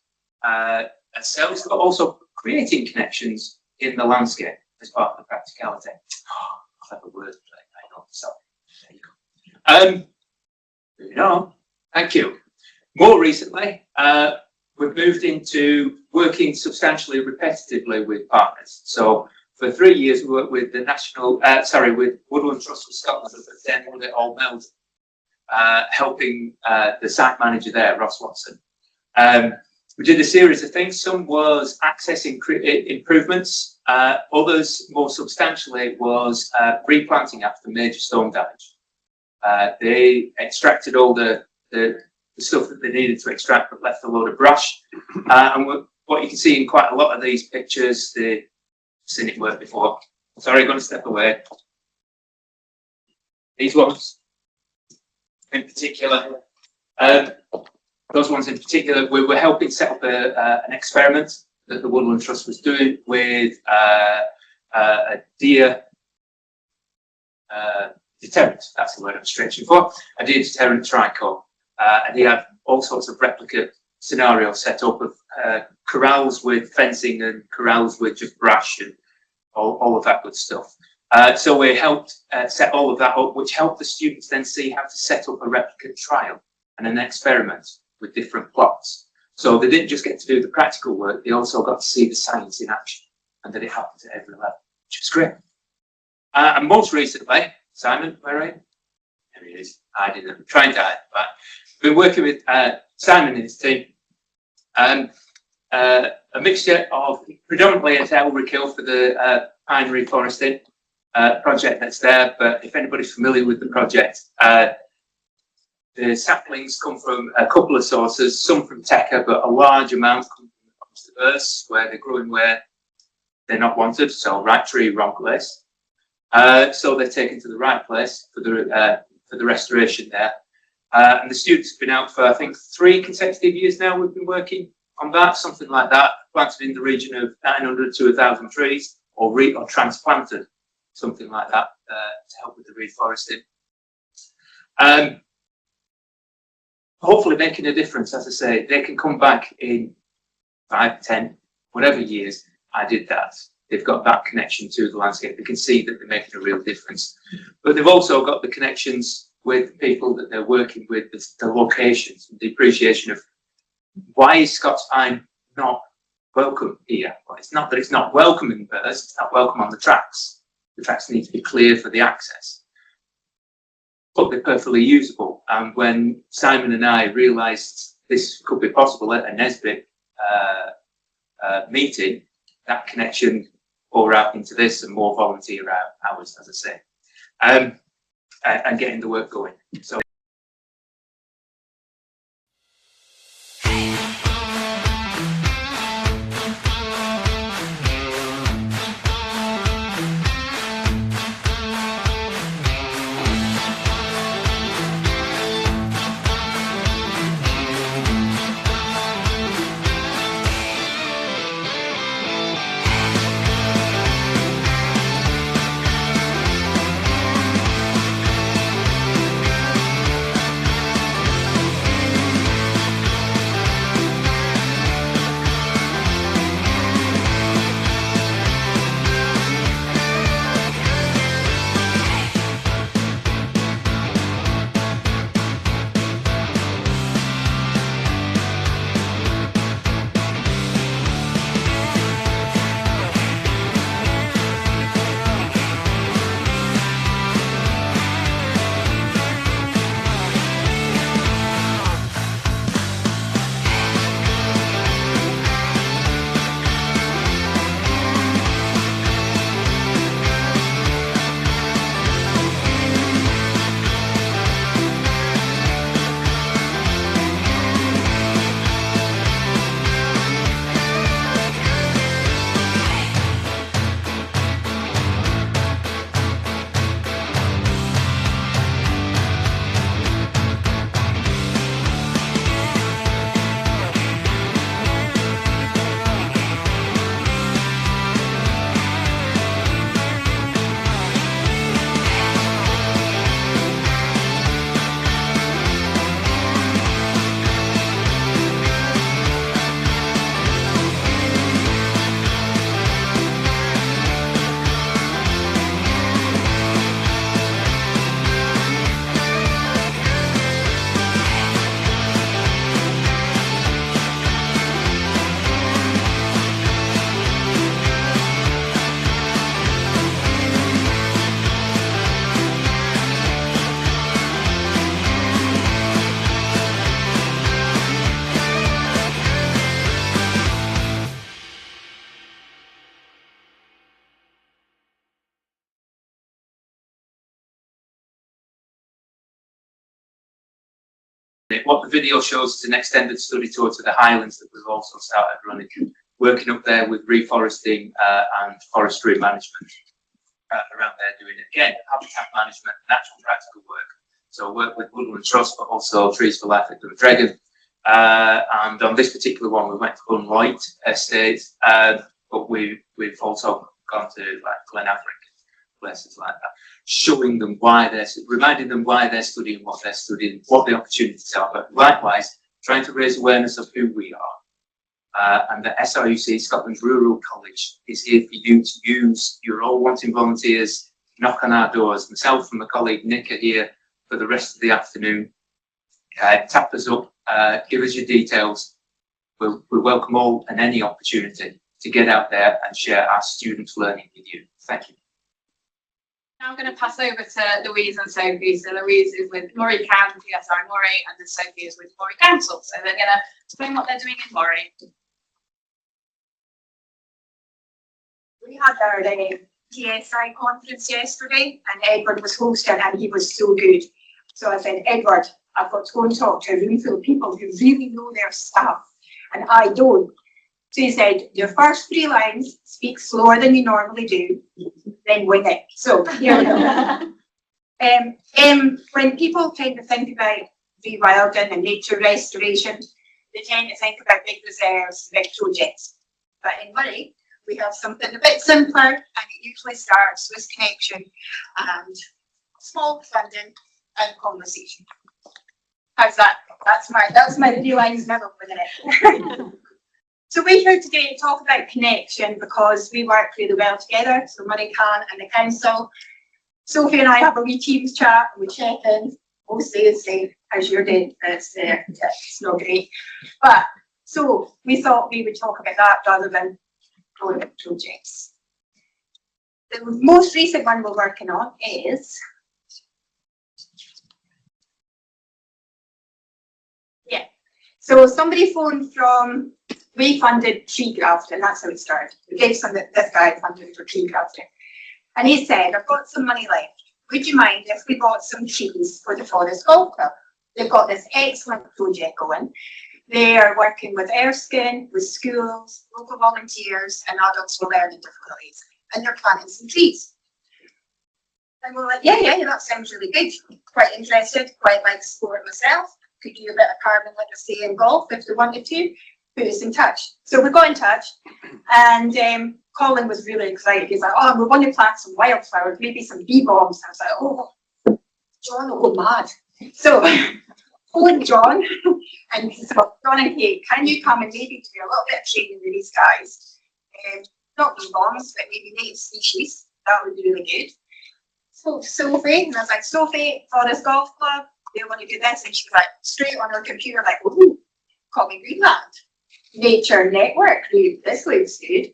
ourselves, but also creating connections in the landscape as part of the practicality. Oh, clever word play. I know. So there you go. Moving on. Thank you. More recently, we've moved into working substantially repetitively with partners. So for 3 years, we worked with the with Woodland Trust of Scotland, but then with it all melded, helping the site manager there, Ross Watson. We did a series of things. Some was access improvements. Others, more substantially, was replanting after major storm damage. They extracted all the stuff that they needed to extract, but left a load of brush. And what you can see in quite a lot of these pictures, they've seen it work before. Sorry, I'm going to step away. These ones in particular, those ones in particular, we were helping set up an experiment that the Woodland Trust was doing with a deer deterrent. That's the word I'm stretching for. A deer deterrent tricol. And he had all sorts of replica scenarios set up of corrals with fencing and corrals with just brush and all of that good stuff. So we helped set all of that up, which helped the students then see how to set up a replicate trial and an experiment with different plots. So they didn't just get to do the practical work, they also got to see the science in action, and that it happens at every level, which was great. And most recently, Simon, where are you? There he is. I didn't try and die, but been working with Simon and his team. A mixture of predominantly at Elric Hill for the pine reforesting project that's there. But if anybody's familiar with the project, the saplings come from a couple of sources, some from Teca, but a large amount come from the Hardarce, where they're growing where they're not wanted. So right tree, wrong place. So they're taken to the right place for the restoration there. And the students have been out for, I think, 3 consecutive years now. We've been working on that, something like that, planted in the region of 900 to 1,000 trees, or transplanted, something like that, to help with the reforesting. Hopefully making a difference, as I say. They can come back in 5, 10, whatever years. I did that. They've got that connection to the landscape. They can see that they're making a real difference. But they've also got the connections with people that they're working with, the locations, the appreciation of why is Scots pine not welcome here? Well, it's not that it's not welcome in Perth, it's not welcome on the tracks. The tracks need to be clear for the access, but they're perfectly usable. And when Simon and I realised this could be possible at a Nesbitt meeting, that connection pour out into this and more volunteer hours, as I say, and getting the work going. So. What the video shows is an extended study tour to the Highlands that we've also started running, working up there with reforesting and forestry management around there, doing again habitat management and actual practical work. So work with Woodland Trust, but also Trees for Life at Dragon. And on this particular one, we went to Unlight Estate, but we've also gone to like Glen Afric, places like that, showing them why reminding them why they're studying what they're studying, what the opportunities are, but likewise trying to raise awareness of who we are. And the SRUC, Scotland's Rural College, is here for you to use. You're all wanting volunteers, knock on our doors. Myself and my colleague Nick are here for the rest of the afternoon. Tap us up, give us your details. We welcome all and any opportunity to get out there and share our students' learning with you. Thank you. Now I'm going to pass over to Louise and Sophie. So Louise is with MorayCAN, PSI Moray, and then Sophie is with Moray Council. So they're going to explain what they're doing in Moray. We had our PSI conference yesterday, and Edward was hosting, and he was so good. So I said, Edward, I've got to go and talk to a room full of people who really know their stuff, and I don't. So he said, your first 3 lines, speak slower than you normally do, then wing it. So here we go. When people tend to think about rewilding and nature restoration, they tend to think about big reserves, big projects. But in Moray, we have something a bit simpler, and it usually starts with connection and small funding and conversation. How's that? That's my 3 lines never within it. So we're here today to talk about connection because we work really well together. So MorayCAN and the council. Sophie and I have a wee Teams chat and we check in. Mostly the same as you're doing. It's not great. But so we thought we would talk about that rather than project projects. The most recent one we're working on is so somebody phoned from we funded tree grafting, that's how it started. We gave this guy funding for tree grafting. And he said, I've got some money left. Would you mind if we bought some trees for the Forest Golf Club? They've got this excellent project going. They are working with Erskine, with schools, local volunteers, and adults with learning difficulties. And they're planting some trees. And we're like, yeah, that sounds really good. Quite interested, quite like sport myself. Could do a bit of carbon literacy in golf if they wanted to. Put us in touch. So we got in touch, and Colin was really excited. He's like, oh, we want to plant some wildflowers, maybe some bee bombs. And I was like, oh, John will go mad. So phone John, and so John and Kate, can you come and maybe do a little bit of training with these guys? Not bee bombs, but maybe native species. That would be really good. So Sophie, and I was like, Sophie, Forest Golf Club, they want to do this. And she's like, straight on her computer, like, ooh, call me Greenland. Nature Network, this looks good.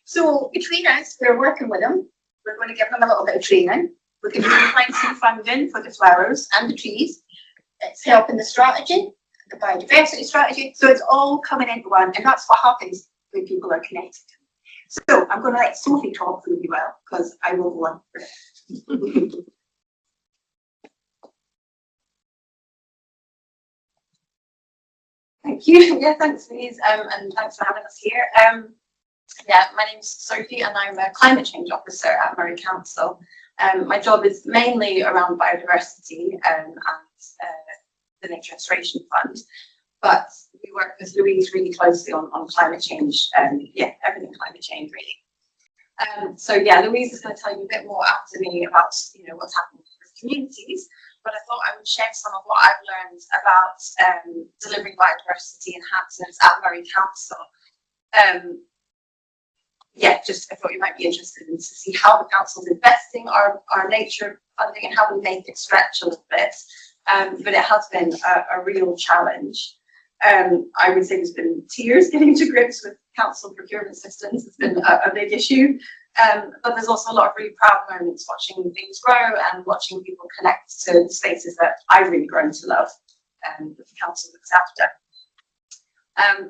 So between us, we're working with them. We're going to give them a little bit of training. We're going to find some funding for the flowers and the trees. It's helping the strategy, the biodiversity strategy. So it's all coming into one, and that's what happens when people are connected. So I'm going to let Sophie talk really well, because I will go on. Thank you. Yeah, thanks, Louise, and thanks for having us here. Yeah, my name's Sophie, and I'm a climate change officer at Moray Council. My job is mainly around biodiversity and the Nature Restoration Fund, but we work with Louise really closely on climate change. Yeah, everything climate change really. So yeah, Louise is going to tell you a bit more after me about what's happening with communities. But I thought I would share some of what I've learned about delivering biodiversity enhancements at Moray Council. Yeah, just I thought you might be interested in to see how the council's investing our nature funding and how we make it stretch a little bit. But it has been a real challenge. I would say there's been tears getting to grips with council procurement systems. It's been a big issue. But there's also a lot of really proud moments watching things grow and watching people connect to the spaces that I've really grown to love that the council looks after.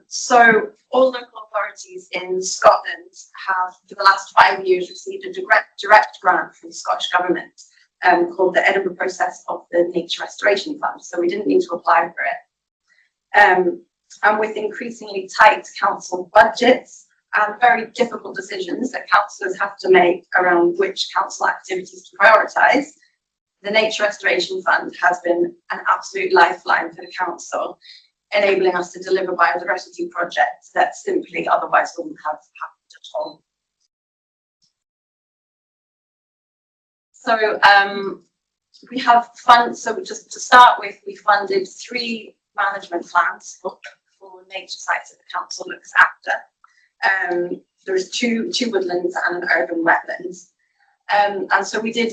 So all local authorities in Scotland have, for the last 5 years, received a direct grant from the Scottish Government called the Edinburgh Process of the Nature Restoration Fund. So we didn't need to apply for it. And with increasingly tight council budgets and very difficult decisions that councillors have to make around which council activities to prioritise, the Nature Restoration Fund has been an absolute lifeline for the council, enabling us to deliver biodiversity projects that simply otherwise wouldn't have happened at all. So we have funds, so just to start with, we funded 3 management plans for nature sites that the council looks after. There's two woodlands and an urban wetlands. And so we did,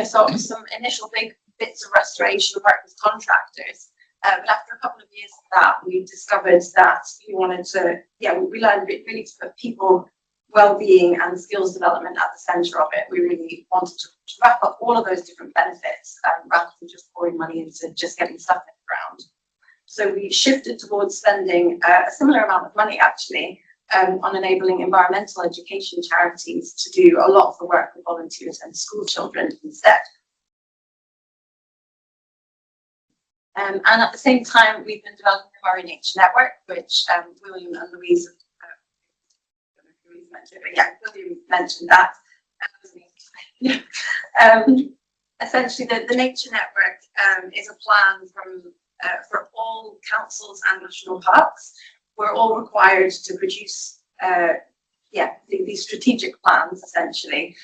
sort of some initial big bits of restoration work with contractors. But after a couple of years of that, we discovered that we wanted to, we learned really to put people, well-being and skills development at the centre of it. We really wanted to wrap up all of those different benefits rather than just pouring money into just getting stuff in the ground. So we shifted towards spending a similar amount of money actually on enabling environmental education charities to do a lot of the work with volunteers and school children instead. And at the same time, we've been developing the Moray Nature Network, which William and Louise, I don't know if Louise mentioned it, but William mentioned that. Essentially, the Nature Network is a plan for all councils and national parks. We're all required to produce these strategic plans, essentially,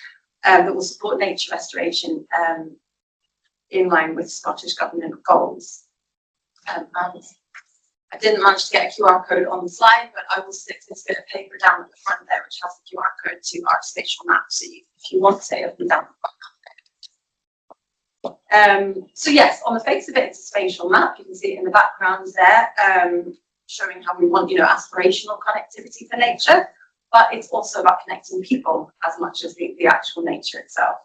that will support nature restoration in line with Scottish Government goals. And I didn't manage to get a QR code on the slide, but I will stick this bit of paper down at the front there, which has the QR code to our spatial map. So if you want to say it, down the front. So yes, on the face of it, it's a spatial map. You can see it in the background there, showing how we want, aspirational connectivity for nature, but it's also about connecting people as much as the actual nature itself.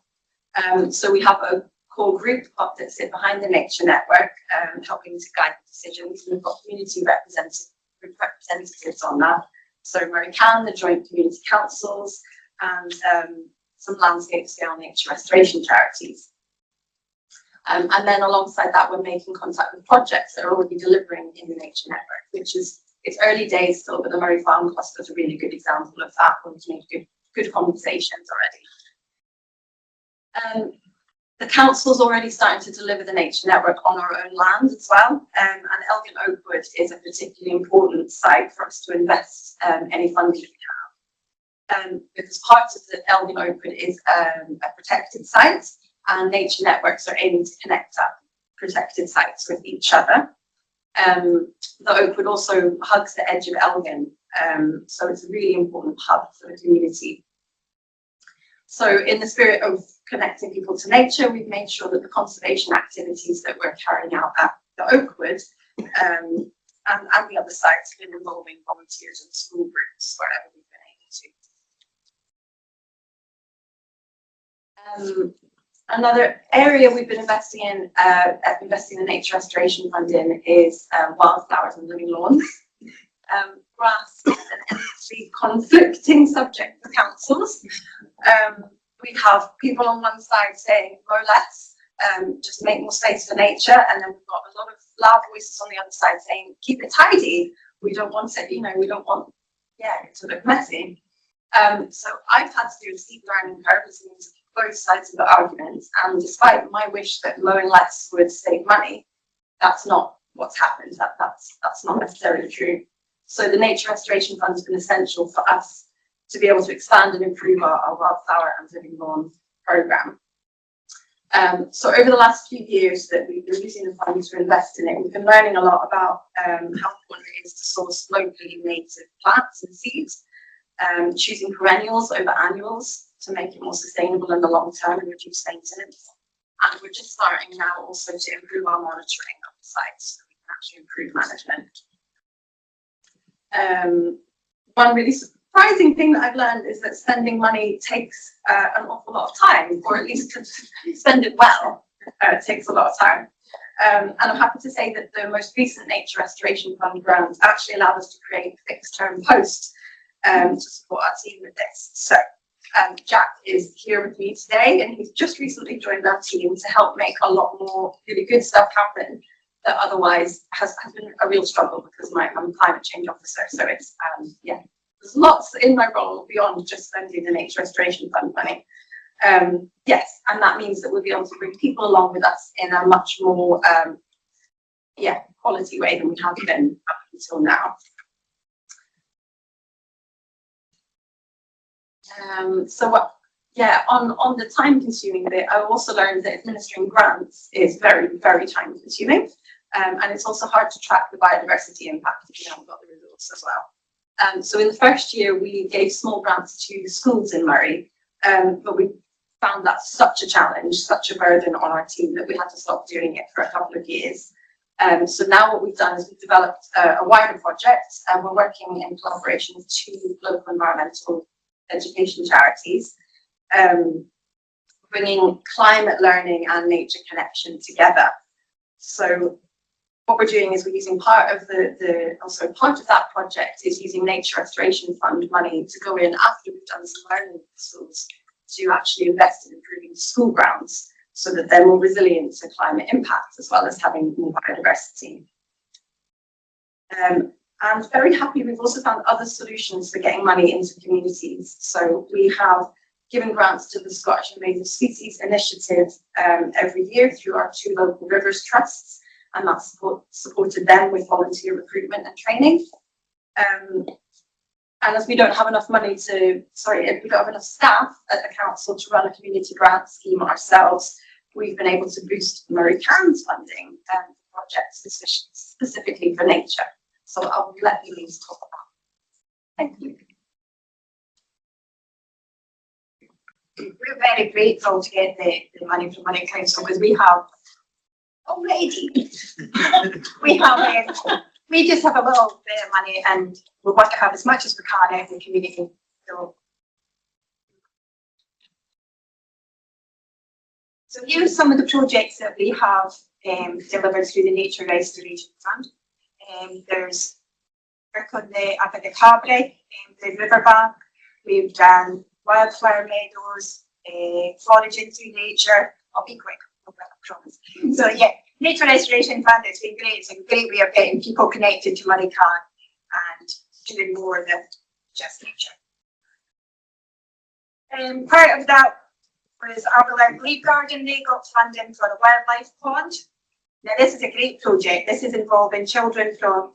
So we have a core group that sit behind the Nature Network, helping to guide the decisions. And we've got community representatives on that. So MorayCAN, the joint community councils, and some landscape scale nature restoration charities. And then alongside that, we're making contact with projects that are already delivering in the Nature Network, which is, it's early days still, but the Moray Farm Cluster is a really good example of that, where we've made good conversations already. The council's already starting to deliver the Nature Network on our own land as well, and Elgin Oakwood is a particularly important site for us to invest any funding we have. Because part of the Elgin Oakwood is a protected site, and nature networks are aiming to connect up protected sites with each other. The Oakwood also hugs the edge of Elgin, so it's a really important hub for the community. So in the spirit of connecting people to nature, we've made sure that the conservation activities that we're carrying out at the Oakwood and the other sites have been involving volunteers and school groups wherever we've been able to. Another area we've been investing in the Nature Restoration Fund in is wildflowers and living lawns. Grass is an endlessly conflicting subject for councils. We have people on one side saying mow less, just make more space for nature, and then we've got a lot of loud voices on the other side saying keep it tidy. We don't want it, we don't want it to look messy. So I've had to do a steep learning curve listening to both sides of the arguments, and despite my wish that mowing less would save money, that's not what's happened. That's not necessarily true. So the Nature Restoration Fund has been essential for us to be able to expand and improve our wildflower and living lawn programme. So over the last few years that we've been using the fund to invest in it, we've been learning a lot about how important it is to source locally native plants and seeds, choosing perennials over annuals to make it more sustainable in the long term and reduce maintenance. And we're just starting now also to improve our monitoring of the sites so we can actually improve management. One really surprising thing that I've learned is that spending money takes an awful lot of time, or at least to spend it well takes a lot of time. And I'm happy to say that the most recent Nature Restoration Fund grants actually allowed us to create fixed term posts to support our team with this. So Jack is here with me today, and he's just recently joined our team to help make a lot more really good stuff happen that otherwise has been a real struggle because I'm a climate change officer. So it's, yeah, there's lots in my role beyond just spending the Nature Restoration Fund money. Yes, and that means that we'll be able to bring people along with us in a much more, yeah, quality way than we have been up until now. So what? Yeah, on the time consuming bit, I also learned that administering grants is very, very time consuming. And it's also hard to track the biodiversity impact if you haven't got the results as well. So in the first year, we gave small grants to schools in Moray, but we found that such a challenge, such a burden on our team that we had to stop doing it for a couple of years. So now what we've done is we've developed a wider project, and we're working in collaboration with 2 local environmental education charities, bringing climate learning and nature connection together. So what we're doing is we're using part of part of that project is using Nature Restoration Fund money to go in after we've done some learning with schools to actually invest in improving school grounds so that they're more resilient to climate impacts as well as having more biodiversity. And very happy, we've also found other solutions for getting money into communities. So we have given grants to the Scottish Invasive Species Initiative every year through our 2 local rivers trusts, and that's supported them with volunteer recruitment and training. And as we don't have enough money to, if we don't have enough staff at the council to run a community grant scheme ourselves, we've been able to boost MorayCAN's funding for projects specifically for nature. So I'll let Louise talk about it. Thank you. We're very grateful to get the money from Money Council because we have already we just have a little bit of money and we want to have as much as we can out in the community. So here's some of the projects that we have delivered through the Nature Restoration Fund. There's work on up at the Cabri, the riverbank. We've done wildflower meadows, foraging through nature. I'll be quick, I promise. So yeah, Nature Restoration Fund, it's been great. It's a great way of getting people connected to MorayCAN and doing more than just nature. Part of that was Arbor Glebe Garden. They got funding for a wildlife pond. Now this is a great project. This is involving children who are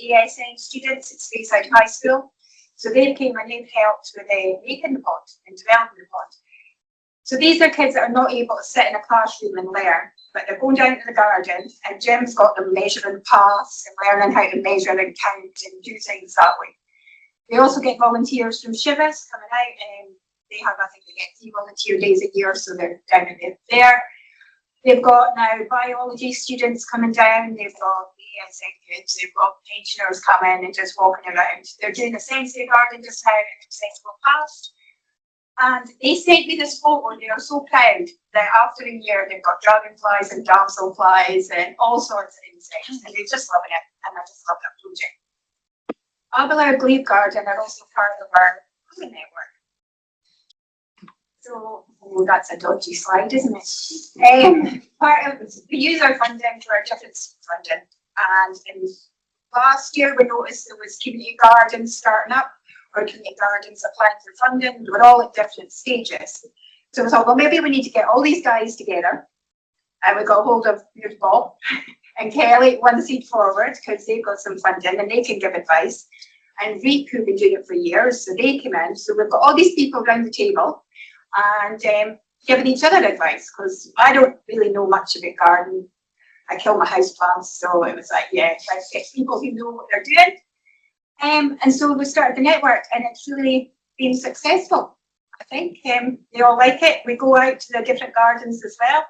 ASN students at Speyside High School. So they came and they've helped with making the pond and developing the pond. So these are kids that are not able to sit in a classroom and learn, but they're going down to the garden and Jim's got them measuring paths and learning how to measure and count and do things that way. They also get volunteers from Shivers coming out, and they have, I think they get 3 volunteer days a year, so they're down there. They've got now biology students coming down, they've got ESN kids, they've got pensioners coming and just walking around. They're doing a sensory garden just now in Accessible Past. And they sent me this photo, and they are so proud that after a year they've got dragonflies and damselflies and all sorts of insects, and they're just loving it, and I just love that project. Arbor Glebe Garden are also part of our Colin network. So, that's a dodgy slide, isn't it? We use our funding for our different funding, and in last year we noticed there was community gardens starting up, or community gardens applying for funding. They were all at different stages. So we thought, well, maybe we need to get all these guys together, and we got hold of Bob and Kelly, One Seed Forward, because they've got some funding and they can give advice, and Reek, who've been doing it for years, so they came in. So we've got all these people around the table and giving each other advice, because I don't really know much about gardening. I kill my house plants, so it was like, yeah, let's get people who know what they're doing. And so we started the network, and it's really been successful. I think they all like it. We go out to the different gardens as well,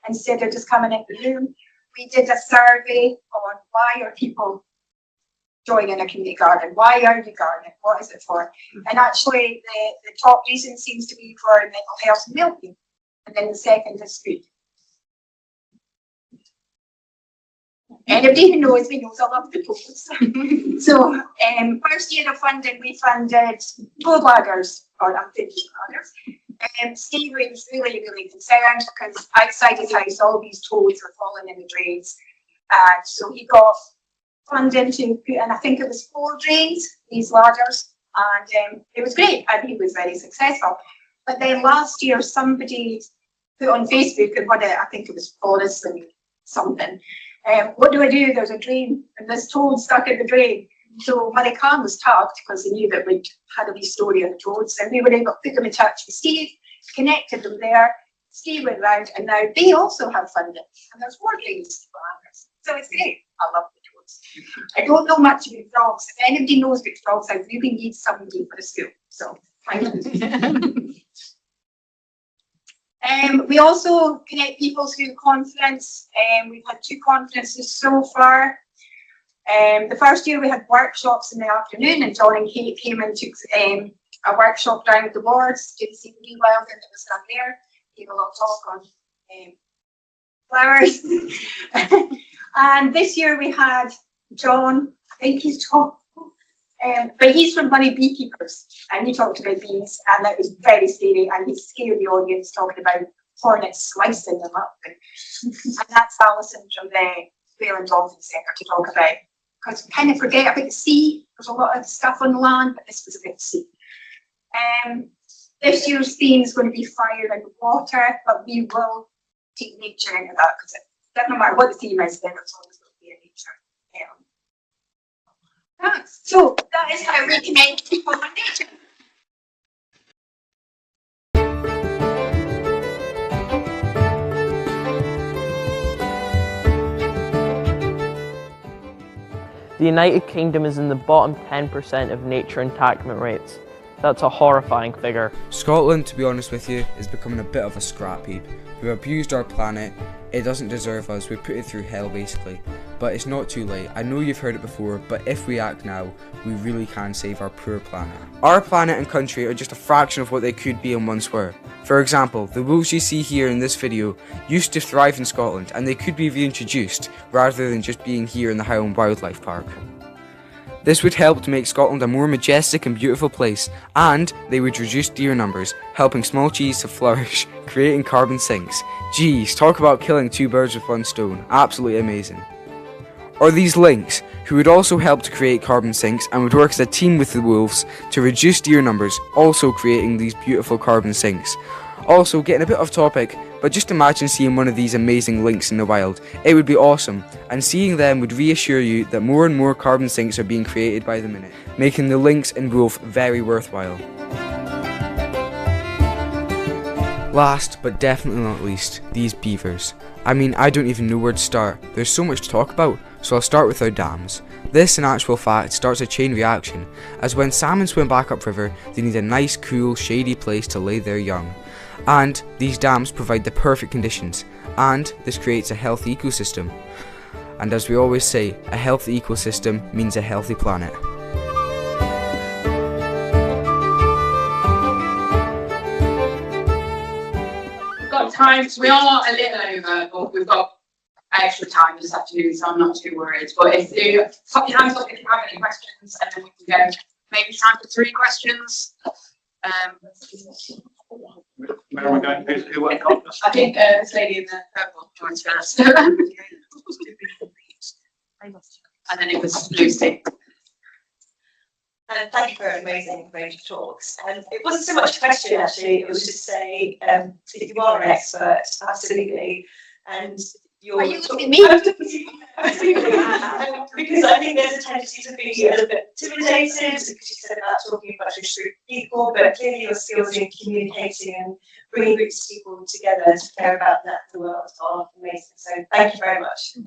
instead of just coming in the room. We did a survey on why are people joining a community garden? Why are you gardening? What is it for? And actually, the top reason seems to be for mental health and well-being, and then the second is food. Anybody who knows me knows I love the posts. So, first year of funding, we funded road ladders, or amphibian ladders. Steve was really, really concerned because outside his house, all these toads were falling in the drains. And so he got funding to put in, I think it was 4 drains, these ladders, and it was great, and he was very successful. But then last year, somebody put on Facebook, and what I think it was Forest and something. What do I do? There's a drain, and this toad stuck in the drain. So MorayCAN was tapped because they knew that we'd had a wee story on the toads, and we were able to put them in touch with Steve, connected them there. Steve went round, and now they also have funding, and there's more drains for others. So it's great. I love the toads. I don't know much about frogs. If anybody knows about frogs, I really need somebody for the school. So thank you. We also connect people through conference. We've had 2 conferences so far. The first year we had workshops in the afternoon, and John and Kate came and took a workshop down at the wards, did the rewilding that was done there, gave a little talk on flowers. And this year we had John, I think he's John, but he's from Moray Beekeepers, and he talked about bees, and that was very scary, and he scared the audience talking about hornets slicing them up. And that's Alison from the Whale and Dolphin Centre to talk about, because we kind of forget about the sea. There's a lot of stuff on the land, but this was about the sea. This year's theme is going to be fire and water, but we will take nature into that, because it doesn't matter what the theme is, then it's always going to be a nature. So that is how we connect people with nature. The United Kingdom is in the bottom 10% of nature entanglement rates. That's a horrifying figure. Scotland, to be honest with you, is becoming a bit of a scrap heap. We've abused our planet, it doesn't deserve us, we put it through hell basically. But it's not too late. I know you've heard it before, but if we act now, we really can save our poor planet. Our planet and country are just a fraction of what they could be and once were. For example, the wolves you see here in this video used to thrive in Scotland, and they could be reintroduced rather than just being here in the Highland Wildlife Park. This would help to make Scotland a more majestic and beautiful place, and they would reduce deer numbers, helping small cheese to flourish, creating carbon sinks. Geez, talk about killing 2 birds with 1 stone, absolutely amazing. Or these lynx, who would also help to create carbon sinks and would work as a team with the wolves to reduce deer numbers, also creating these beautiful carbon sinks. Also, getting a bit off topic, but just imagine seeing one of these amazing lynx in the wild. It would be awesome, and seeing them would reassure you that more and more carbon sinks are being created by the minute, making the lynx and wolf very worthwhile. Last, but definitely not least, these beavers. I mean, I don't even know where to start. There's so much to talk about, so I'll start with our dams. This, in actual fact, starts a chain reaction, as when salmon swim back upriver, they need a nice, cool, shady place to lay their young. And these dams provide the perfect conditions, and this creates a healthy ecosystem. And as we always say, a healthy ecosystem means a healthy planet. We've got time, we are a little over, but we've got extra time this afternoon, so I'm not too worried. But if you pop your hands up if you have any questions, and then we can go maybe time for 3 questions. Where are we going? Who went on? I think this lady in the purple joins first. And then it was Lucy. And thank you for amazing range of talks. And it wasn't so much a question actually, it was just to say, if you are an expert, absolutely. And you're looking at me? Because I think there's a tendency to be a little bit intimidated, because you said about talking about just group people, but clearly your skills in communicating and bringing groups of people together to care about that in the world are amazing. So thank you very much.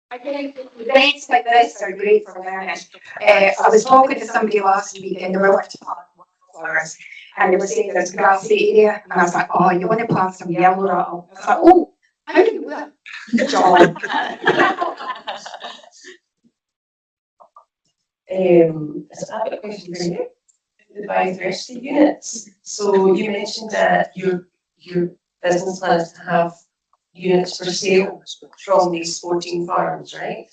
I think events like this are great for learning. I was talking to somebody last week, and they were wanting to plant flowers, and they were saying there's a grassy area, and I was like, oh, you want to plant some yellow rattle? I was like, oh, how do you do that? Good job. So I have a question for you. The biodiversity units. So you mentioned that your business plan is to have units for sale from these 14 farms, right?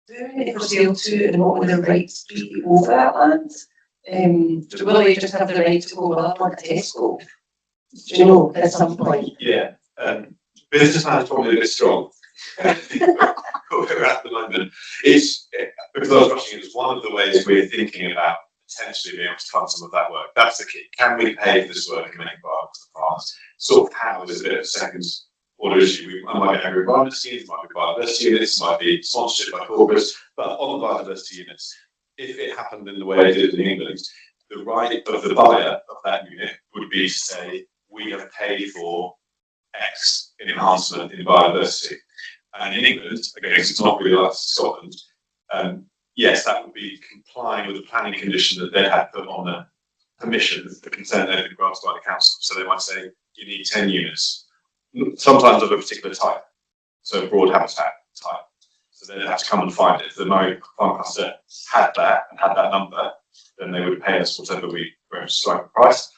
Who are they for sale to, and what will the rights be over that land? Will they just have the right to go up on a Tesco? Do you know, at some point? Yeah, business plan is probably a bit strong. We're at the moment. It's because I was rushing. It's one of the ways we're thinking about potentially being able to fund some of that work. That's the key. Can we pay for this work and make it viable to the farmers? Sort of how is a bit of a second order issue. I might have environment schemes, might be biodiversity units, might be sponsorship by corporates, but on the biodiversity units, if it happened in the way it did in England, the right of the buyer of that unit would be to say, we have paid for X in enhancement in biodiversity. And in England, again, it's not really like Scotland, yes, that would be complying with the planning condition that they had put on the permission, the consent they've been granted by the council. So they might say, you need 10 units. Sometimes of a particular type, so broad habitat type. So they'd have to come and find it. If the Moray farm cluster had that and had that number, then they would pay us whatever we were striking price.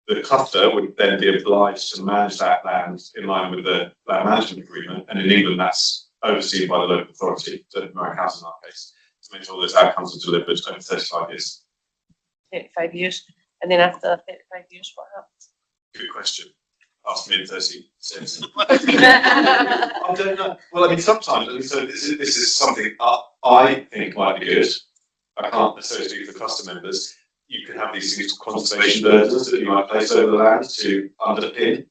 The cluster would then be obliged to manage that land in line with the land management agreement, and in England that's overseen by the local authority, so Moray Council in our case, to make sure those outcomes are delivered over 35 years. 35 years, and then after 35 years, what happens? Good question. Ask me in 30 seconds. I don't know. Well, I mean, sometimes, so this is something I think might be good. I can't necessarily speak for cluster members. You can have these things called conservation burdens that you might place over the land to underpin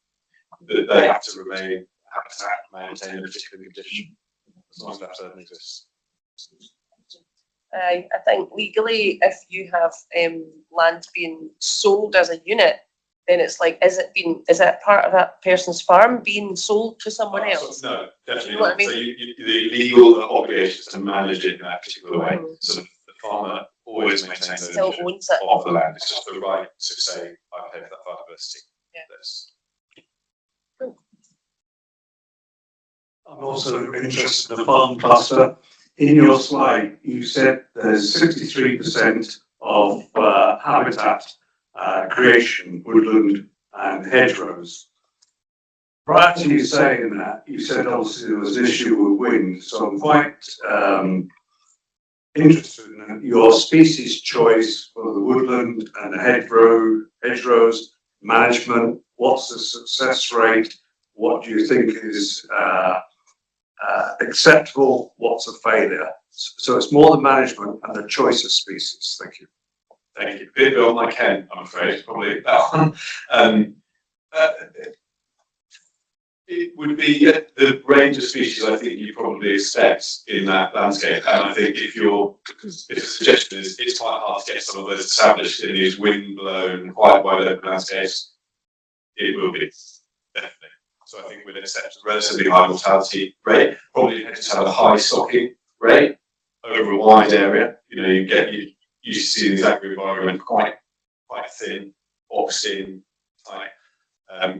that they have to remain habitat maintained in a particular condition, as long as that burden exists. I think legally, if you have land being sold as a unit, then it's like, is it part of that person's farm being sold to someone else? No, definitely You know what not. I mean? So the legal obligation is to manage it in that particular way. So the farmer always maintains Still ownership owns it. of the land. It's just the right to say, I pay for that biodiversity. Yeah. That's I'm also interested in the farm cluster. In your slide, you said there's 63% of habitat creation, woodland and hedgerows. Prior to you saying that, you said obviously there was an issue with wind, so I'm quite interested in your species choice for the woodland and the hedgerows management. What's the success rate? What do you think is acceptable? What's a failure? So it's more the management and the choice of species. Thank you. Thank you. A bit on my Ken, I'm afraid, probably that one. It would be the range of species I think you probably expect in that landscape. And I think if the suggestion is it's quite hard to get some of those established in these wind-blown, quite wide open landscapes, it will be, definitely. So I think we'd accept a relatively high mortality rate. Probably just have a high stocking rate over a wide area. You know, you see the exact environment quite thin, boxed in,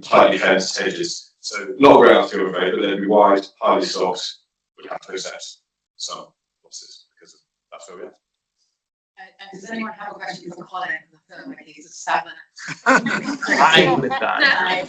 tightly fenced hedges. So not a great outfield, I'm afraid, but they'd be wide, highly stocked, would have to accept some losses because that's where we are. Does anyone have a question for Colin? I feel like he's a 7. I'm with that.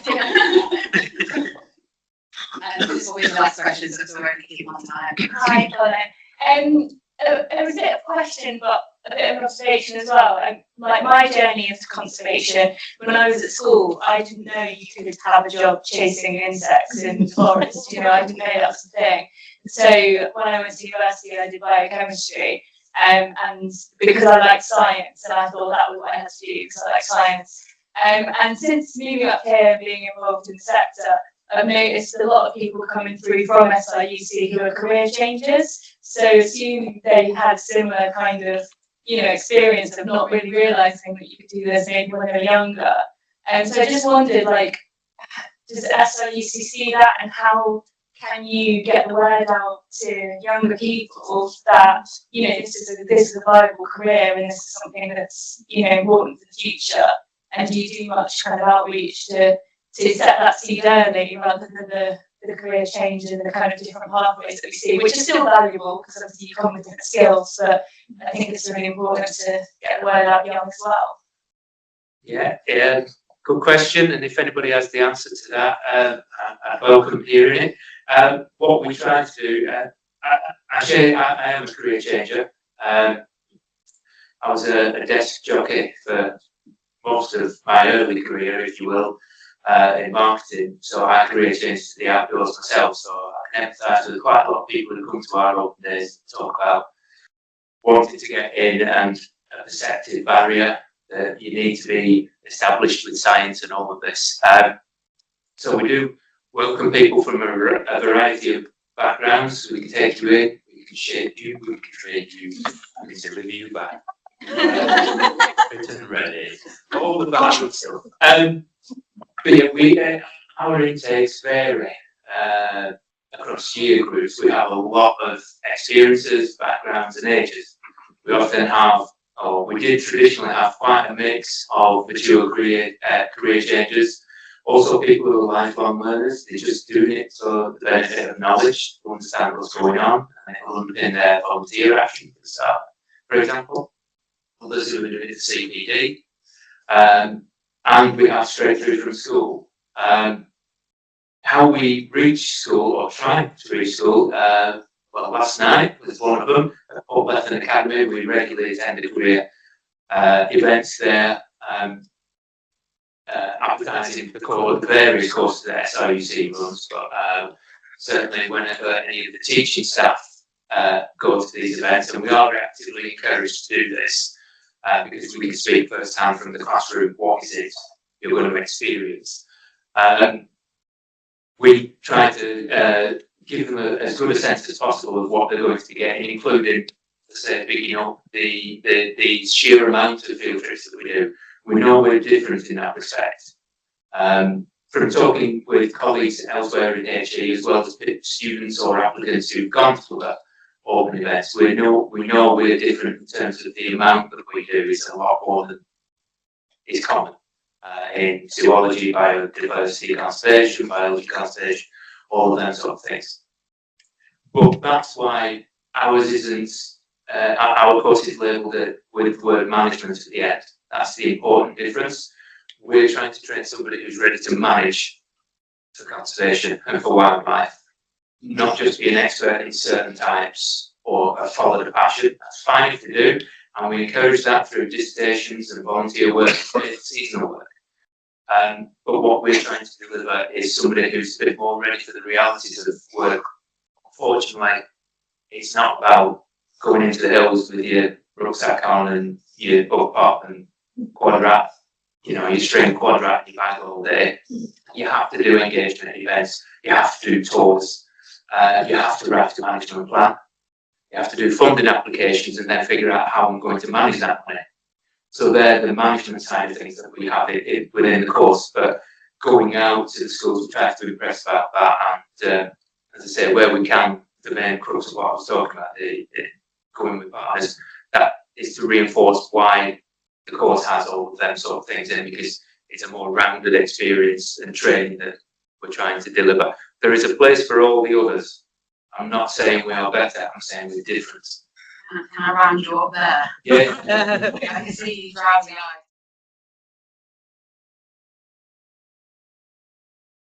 This will be the last question, so we're going to keep on time. Hi, Colin. It was a bit of a question, but a bit of an observation as well. Like my journey into conservation, when I was at school, I didn't know you could have a job chasing insects in the forest. You know, I didn't know that was a thing. So when I went to university, I did biochemistry, and because I liked science, and I thought that was what I had to do because I like science. And since moving up here and being involved in the sector, I've noticed a lot of people coming through from SRUC who are career changers. So assuming they had similar kind of, experience of not really realising that you could do this maybe when they were younger. And so I just wondered, like, does SRUC see that, and how can you get the word out to younger people that, this is a viable career and this is something that's, important for the future? And do you do much kind of outreach to set that seed early rather than the career change and the kind of different pathways that we see, which is still valuable because obviously you come with different skills, but I think it's really important to get the word out young as well. Yeah, good question. And if anybody has the answer to that, I welcome hearing it. What we try to do, actually, I am a career changer. I was a desk jockey for most of my early career, if you will. in marketing, so I create changes to the outdoors myself. So I can empathise with quite a lot of people who come to our open days and talk about wanting to get in and a perceptive barrier that you need to be established with science and all of this. So we do welcome people from a variety of backgrounds. We can take you in, we can shape you, we can train you, we can deliver you back. Fit and ready, all the bad stuff. But yeah, our intakes vary across year groups. We have a lot of experiences, backgrounds, and ages. We often have, or we did traditionally have, quite a mix of mature career changers. Also, people who are lifelong learners, they're just doing it for the benefit of knowledge, to understand what's going on, and it will underpin their volunteer action for the start, for example. Others who are doing it for CPD. And we have straight through from school. How we reach school, or try to reach school, well, last night was one of them at Port Bethan Academy. We regularly attend career events there, advertising the various courses that SRUC runs, but certainly whenever any of the teaching staff go to these events, and we are actively encouraged to do this, because we can speak firsthand from the classroom what is it you're going to experience. We try to give them as good a sense as possible of what they're going to get, including, say, picking up the sheer amount of field trips that we do. We know we're different in that respect. From talking with colleagues elsewhere in HE, as well as students or applicants who've gone to other open events, we know we're different in terms of the amount that we do is a lot more than is common in zoology, biodiversity, conservation, biology, conservation, all of them sort of things. But that's why ours isn't, our course is labelled with the word management at the end. That's the important difference. We're trying to train somebody who's ready to manage for conservation and for wildlife, not just be an expert in certain types or follow the passion. That's fine if you do, and we encourage that through dissertations and volunteer work, seasonal work. But what we're trying to deliver is somebody who's a bit more ready for the realities of work. Unfortunately, it's not about going into the hills with your rucksack on and your book pop and quadrat, you string quadrat in your bag all day. You have to do engagement events, you have to do tours, you have to write a management plan, you have to do funding applications and then figure out how I'm going to manage that money. So they're the management side of things that we have within the course, but going out to the schools, we try to impress about that, and as I say, where we can, the main crux of what I was talking about, going with partners, that is to reinforce why the course has all of them sort of things in, because it's a more rounded experience and training that we're trying to deliver. There is a place for all the others. I'm not saying we are better, I'm saying we're different. Can I round you up there? Yeah. I can see you drowsy eyes.